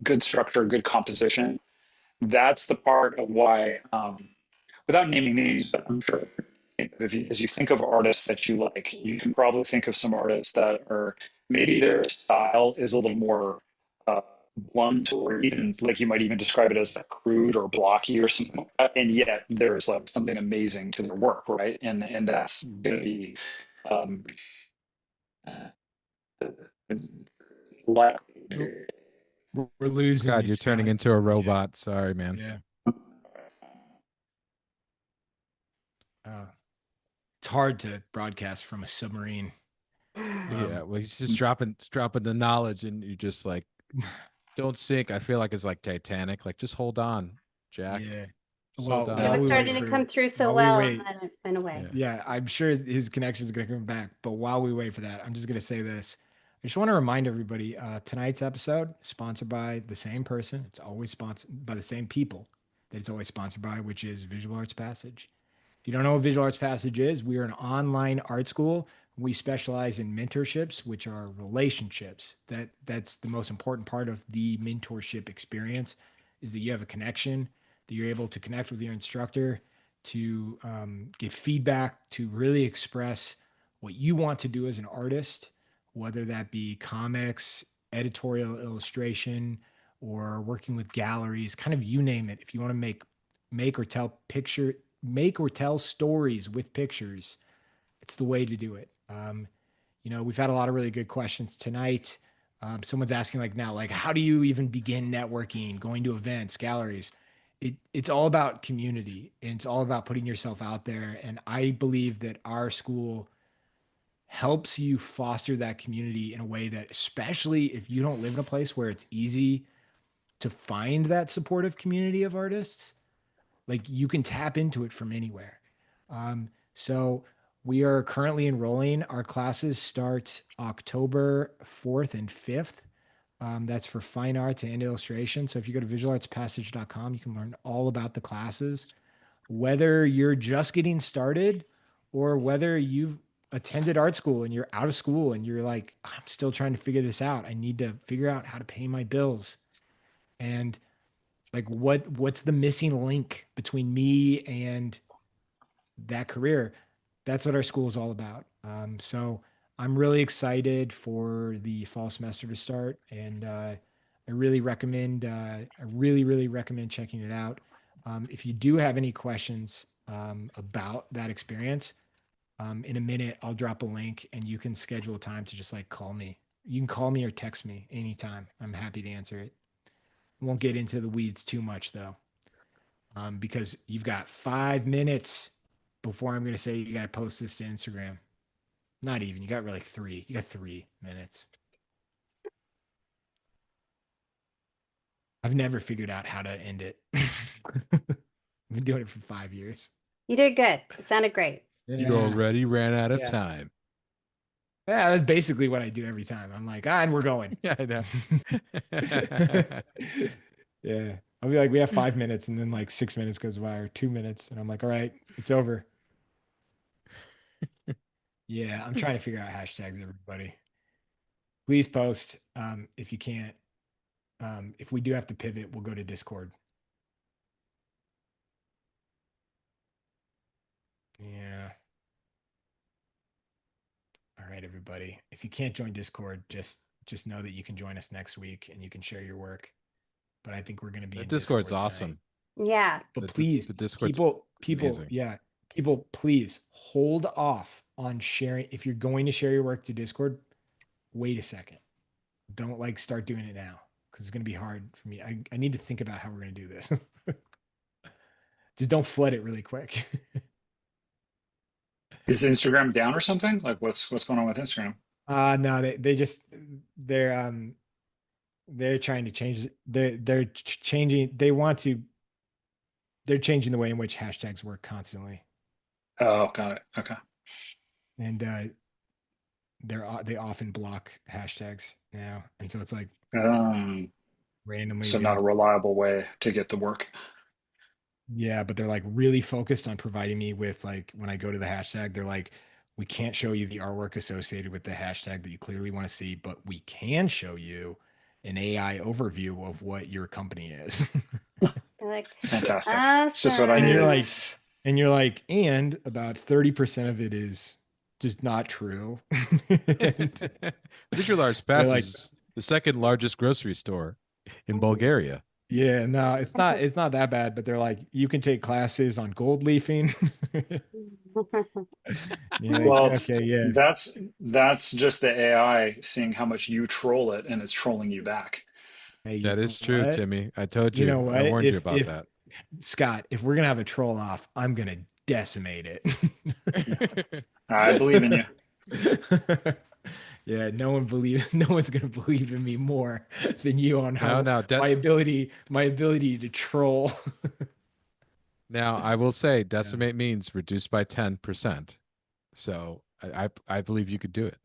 good structure, good composition. That's the part of why, without naming names, but I'm sure as you think of artists that you like, you can probably think of some artists that are maybe their style is a little more uh, blunt, or even like you might even describe it as like crude or blocky or something like that. And yet there's like something amazing to their work, right? And that's going to be um, Oh, likely. we're losing God, you, you're turning Scott. into a Yeah. robot. Sorry, man. Yeah. Uh, it's hard to broadcast from a submarine. Yeah, Um, well, he's just dropping the knowledge, and you just like don't sink. I feel like it's like Titanic. Like, just hold on, Jack. yeah. Just hold It While on. was we wait starting to come for through so while we well, wait, and then it went away. Yeah. yeah, I'm sure his connection is going to come back. But while we wait for that, I'm just going to say this. I just want to remind everybody tonight's episode sponsored by the same person. It's always sponsored by the same people that it's always sponsored by, which is Visual Arts Passage. If you don't know what Visual Arts Passage is, we are an online art school. We specialize in mentorships, which are relationships. That's the most important part of the mentorship experience is that you have a connection, that you're able to connect with your instructor, to get feedback, to really express what you want to do as an artist, whether that be comics, editorial illustration, or working with galleries, kind of you name it. If you want to make or tell stories with pictures, it's the way to do it. We've had a lot of really good questions tonight. Someone's asking like now, like, how do you even begin networking, going to events, galleries? It's all about community and it's all about putting yourself out there. And I believe that our school helps you foster that community in a way that, especially if you don't live in a place where it's easy to find that supportive community of artists, like you can tap into it from anywhere. So we are currently enrolling. Our classes start October 4th and 5th. That's for fine arts and illustration. So if you go to visualartspassage.com, you can learn all about the classes, whether you're just getting started or whether you've attended art school and you're out of school and you're like, I'm still trying to figure this out. I need to figure out how to pay my bills. And like what's the missing link between me and that career? That's what our school is all about. So I'm really excited for the fall semester to start, and I really recommend checking it out. If you do have any questions about that experience, in a minute I'll drop a link, and you can schedule a time to just like call me. You can call me or text me anytime. I'm happy to answer it. Won't get into the weeds too much though, because you've got 5 minutes before I'm going to say you got to post this to Instagram. Not even. You got really three. You got 3 minutes. I've never figured out how to end it. I've been doing it for 5 years. You did good. It sounded great. You already ran out of Yeah. time. Yeah, that's basically what I do every time. I'm like, and we're going. Yeah, I know. Yeah. I'll be like, we have 5 minutes, and then like 6 minutes goes by or 2 minutes. And I'm like, all right, it's over. Yeah, I'm trying to figure out hashtags, everybody. Please post if you can't. If we do have to pivot, we'll go to Discord. Yeah. All right, everybody. If you can't join Discord, just know that you can join us next week and you can share your work. But I think we're going to be That in Discord's Discord tonight. awesome. Yeah. But please, The Discord's people, amazing. yeah, people, please hold off on sharing. If you're going to share your work to Discord, wait a second. Don't like start doing it now because it's going to be hard for me. I need to think about how we're going to do this. Just don't flood it really quick. Is Instagram down or something? Like what's going on with Instagram? No, they just they're trying to change. They're changing. They're changing the way in which hashtags work constantly, Oh, got it. Okay. and they often block hashtags now, and so it's like Um, randomly so we not a have. reliable way to get the work. Yeah, but they're like really focused on providing me with like when I go to the hashtag, they're like, we can't show you the artwork associated with the hashtag that you clearly want to see, but we can show you an AI overview of what your company is. You're like, Fantastic. It's just what I And you're needed. awesome. like, and you're like, and about 30% of it is just not true. And Visual Arts they're Pass like, is the second largest grocery store in Bulgaria. yeah, no, it's not that bad, but they're like, you can take classes on gold leafing. You're like, Well, okay, yeah. that's just the AI seeing how much you troll it and it's trolling you back. Hey, you That know is true, what? Timmy. I told You know you. I what? warned you about If that. Scott, if we're gonna have a troll off, I'm gonna decimate it. I believe in you. Yeah, no one's gonna believe in me more than you on Now, how now, my ability to troll. now, I will say, Yeah. decimate means reduce by 10%. So I believe you could do it.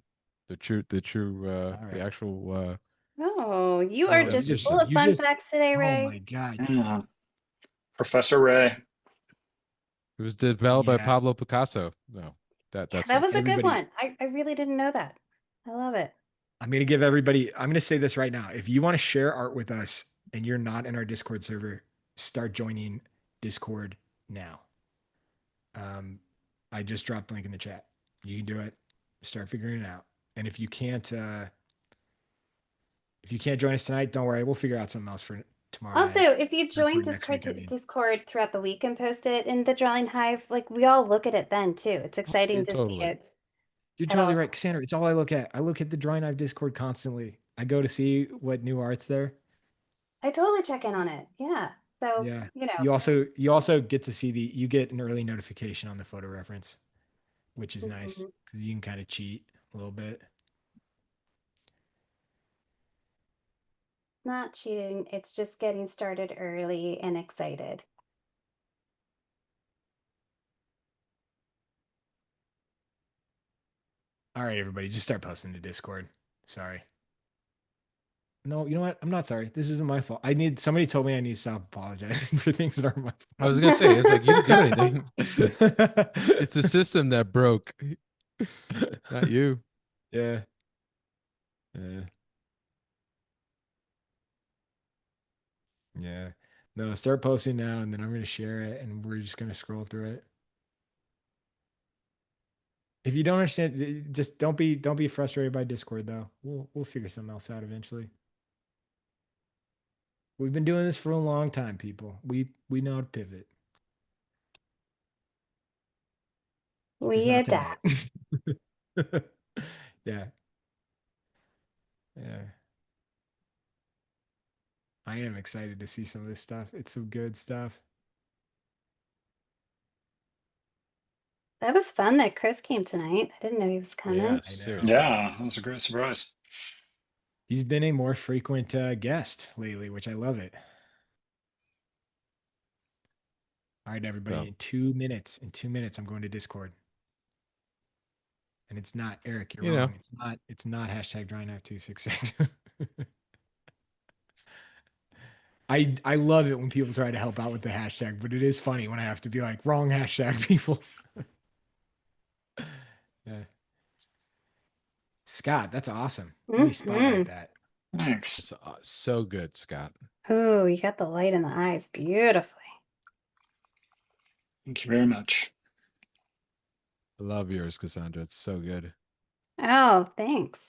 All The right. actual Oh, you are Oh, just full of definition. you fun just, facts today, oh Ray. my God. Yeah. Professor Ray. It was developed by Yeah. Pablo Picasso. No, Yeah, that's that it. was a good Everybody, one. I really didn't know that. I love it. I'm gonna say this right now. If you want to share art with us and you're not in our Discord server, start joining Discord now. Um, I just dropped a link in the chat. You can do it. Start figuring it out. And if you can't join us tonight, don't worry. We'll figure out something else for tomorrow Also, night if you or join for next week. Discord I mean, Discord throughout the week and post it in the Drawing Hive, like we all look at it then too. It's Oh, yeah, exciting to see totally. it you're at totally all right, times. Cassandra. It's all I look at. I look at the Drawing Knife Discord constantly. I go to see what new art's there. I totally check in on it. Yeah. So, Yeah. you know. You also get to see you get an early notification on the photo reference, which is nice Mhm. because you can kind of cheat a little bit. Not cheating, it's just getting started early and excited. All right, everybody, just start posting to Discord. Sorry. No, you know what? I'm not sorry. This isn't my fault. Somebody told me I need to stop apologizing for things that aren't my I was gonna say, it's like you didn't do anything. fault. It's the system that broke, not you. Yeah. Yeah. Yeah. No, start posting now and then I'm gonna share it and we're just gonna scroll through it. If you don't understand, just don't be frustrated by Discord though. We'll figure something else out eventually. We've been doing this for a long time, people. We know how to pivot. Just We not tonight. adapt. Yeah. Yeah. I am excited to see some of this stuff. It's some good stuff. That was fun that Chris came tonight. I didn't know he was Yeah, coming. I know. seriously. Yeah, that was a great surprise. He's been a more frequent guest lately, which I love it. All right, everybody. So, In 2 minutes, I'm going to Discord. And it's not Eric, you're you know, wrong. It's not hashtag drawing266. I love it when people try to help out with the hashtag, but it is funny when I have to be like wrong hashtag people. Yeah. Scott, that's awesome. Let me spotlight Hmm. that. Thanks. it's so good, Scott. Oh, you got the light in the eyes beautifully. Thank you very much. I love yours, Cassandra. It's so good. Oh, thanks.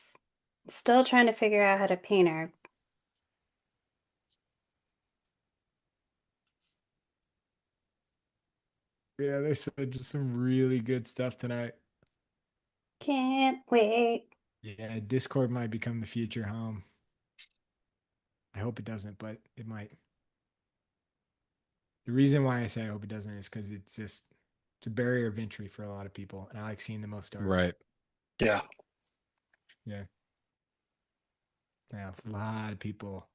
Still trying to figure out how to paint her. Yeah, there's just some really good stuff tonight. Can't wait. Yeah, Discord might become the future home. I hope it doesn't, but it might. The reason why I say I hope it doesn't is because it's just It's a barrier of entry for a lot of people, and I like seeing the most art. Right. Yeah. Yeah. Yeah, a lot of people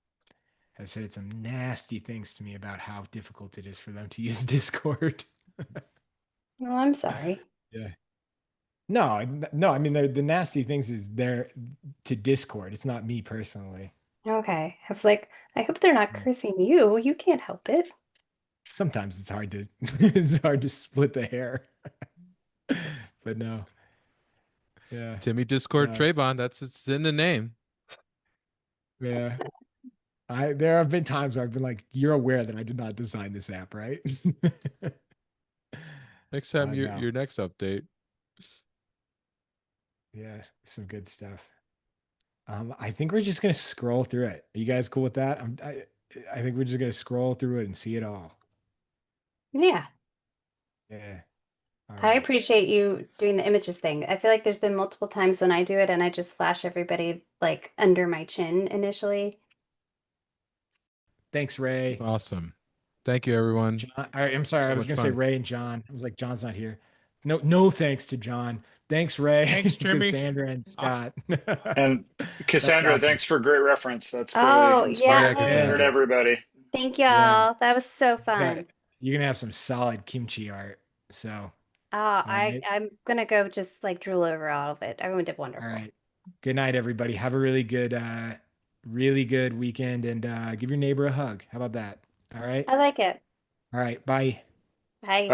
have said some nasty things to me about how difficult it is for them to use Discord. Oh, I'm sorry. Yeah. No, no. I mean, the nasty things is there to Discord. It's not me personally. Okay. I was like, I hope they're not Yeah. cursing you. You can't help it. Sometimes it's hard to it's hard to split the hair, but no. Yeah. Timmy Discord No. Trayvon. It's in the name. Yeah. There have been times where I've been like, "You're aware that I did not design this app, right?" Next time No. your next update. Yeah, some good stuff. I think we're just gonna scroll through it. Are you guys cool with that? I think we're just gonna scroll through it and see it all. Yeah. Yeah. All I right. appreciate you doing the images thing. I feel like there's been multiple times when I do it and I just flash everybody like under my chin initially. Thanks, Ray. Awesome. Thank you, everyone. I'm sorry. I So was much gonna say fun. Ray and John. I was like, John's not here. No, no thanks to John. Thanks, Ray, Thanks, Jimmy. Cassandra, and Scott. And That's Cassandra, awesome. thanks for a great reference. That's clearly Oh, inspiring Yeah, yeah. Cassandra and Cassandra. everybody. Thank Yeah. y'all. That was so Yeah. fun. You're gonna have some solid kimchi art. So, Oh, all right. I'm gonna go just like drool over all of it. Everyone did All wonderful. right. Good night, everybody. Have a really good weekend, and give your neighbor a hug. How about that? All right. I like it. All right. Bye. Bye. Bye.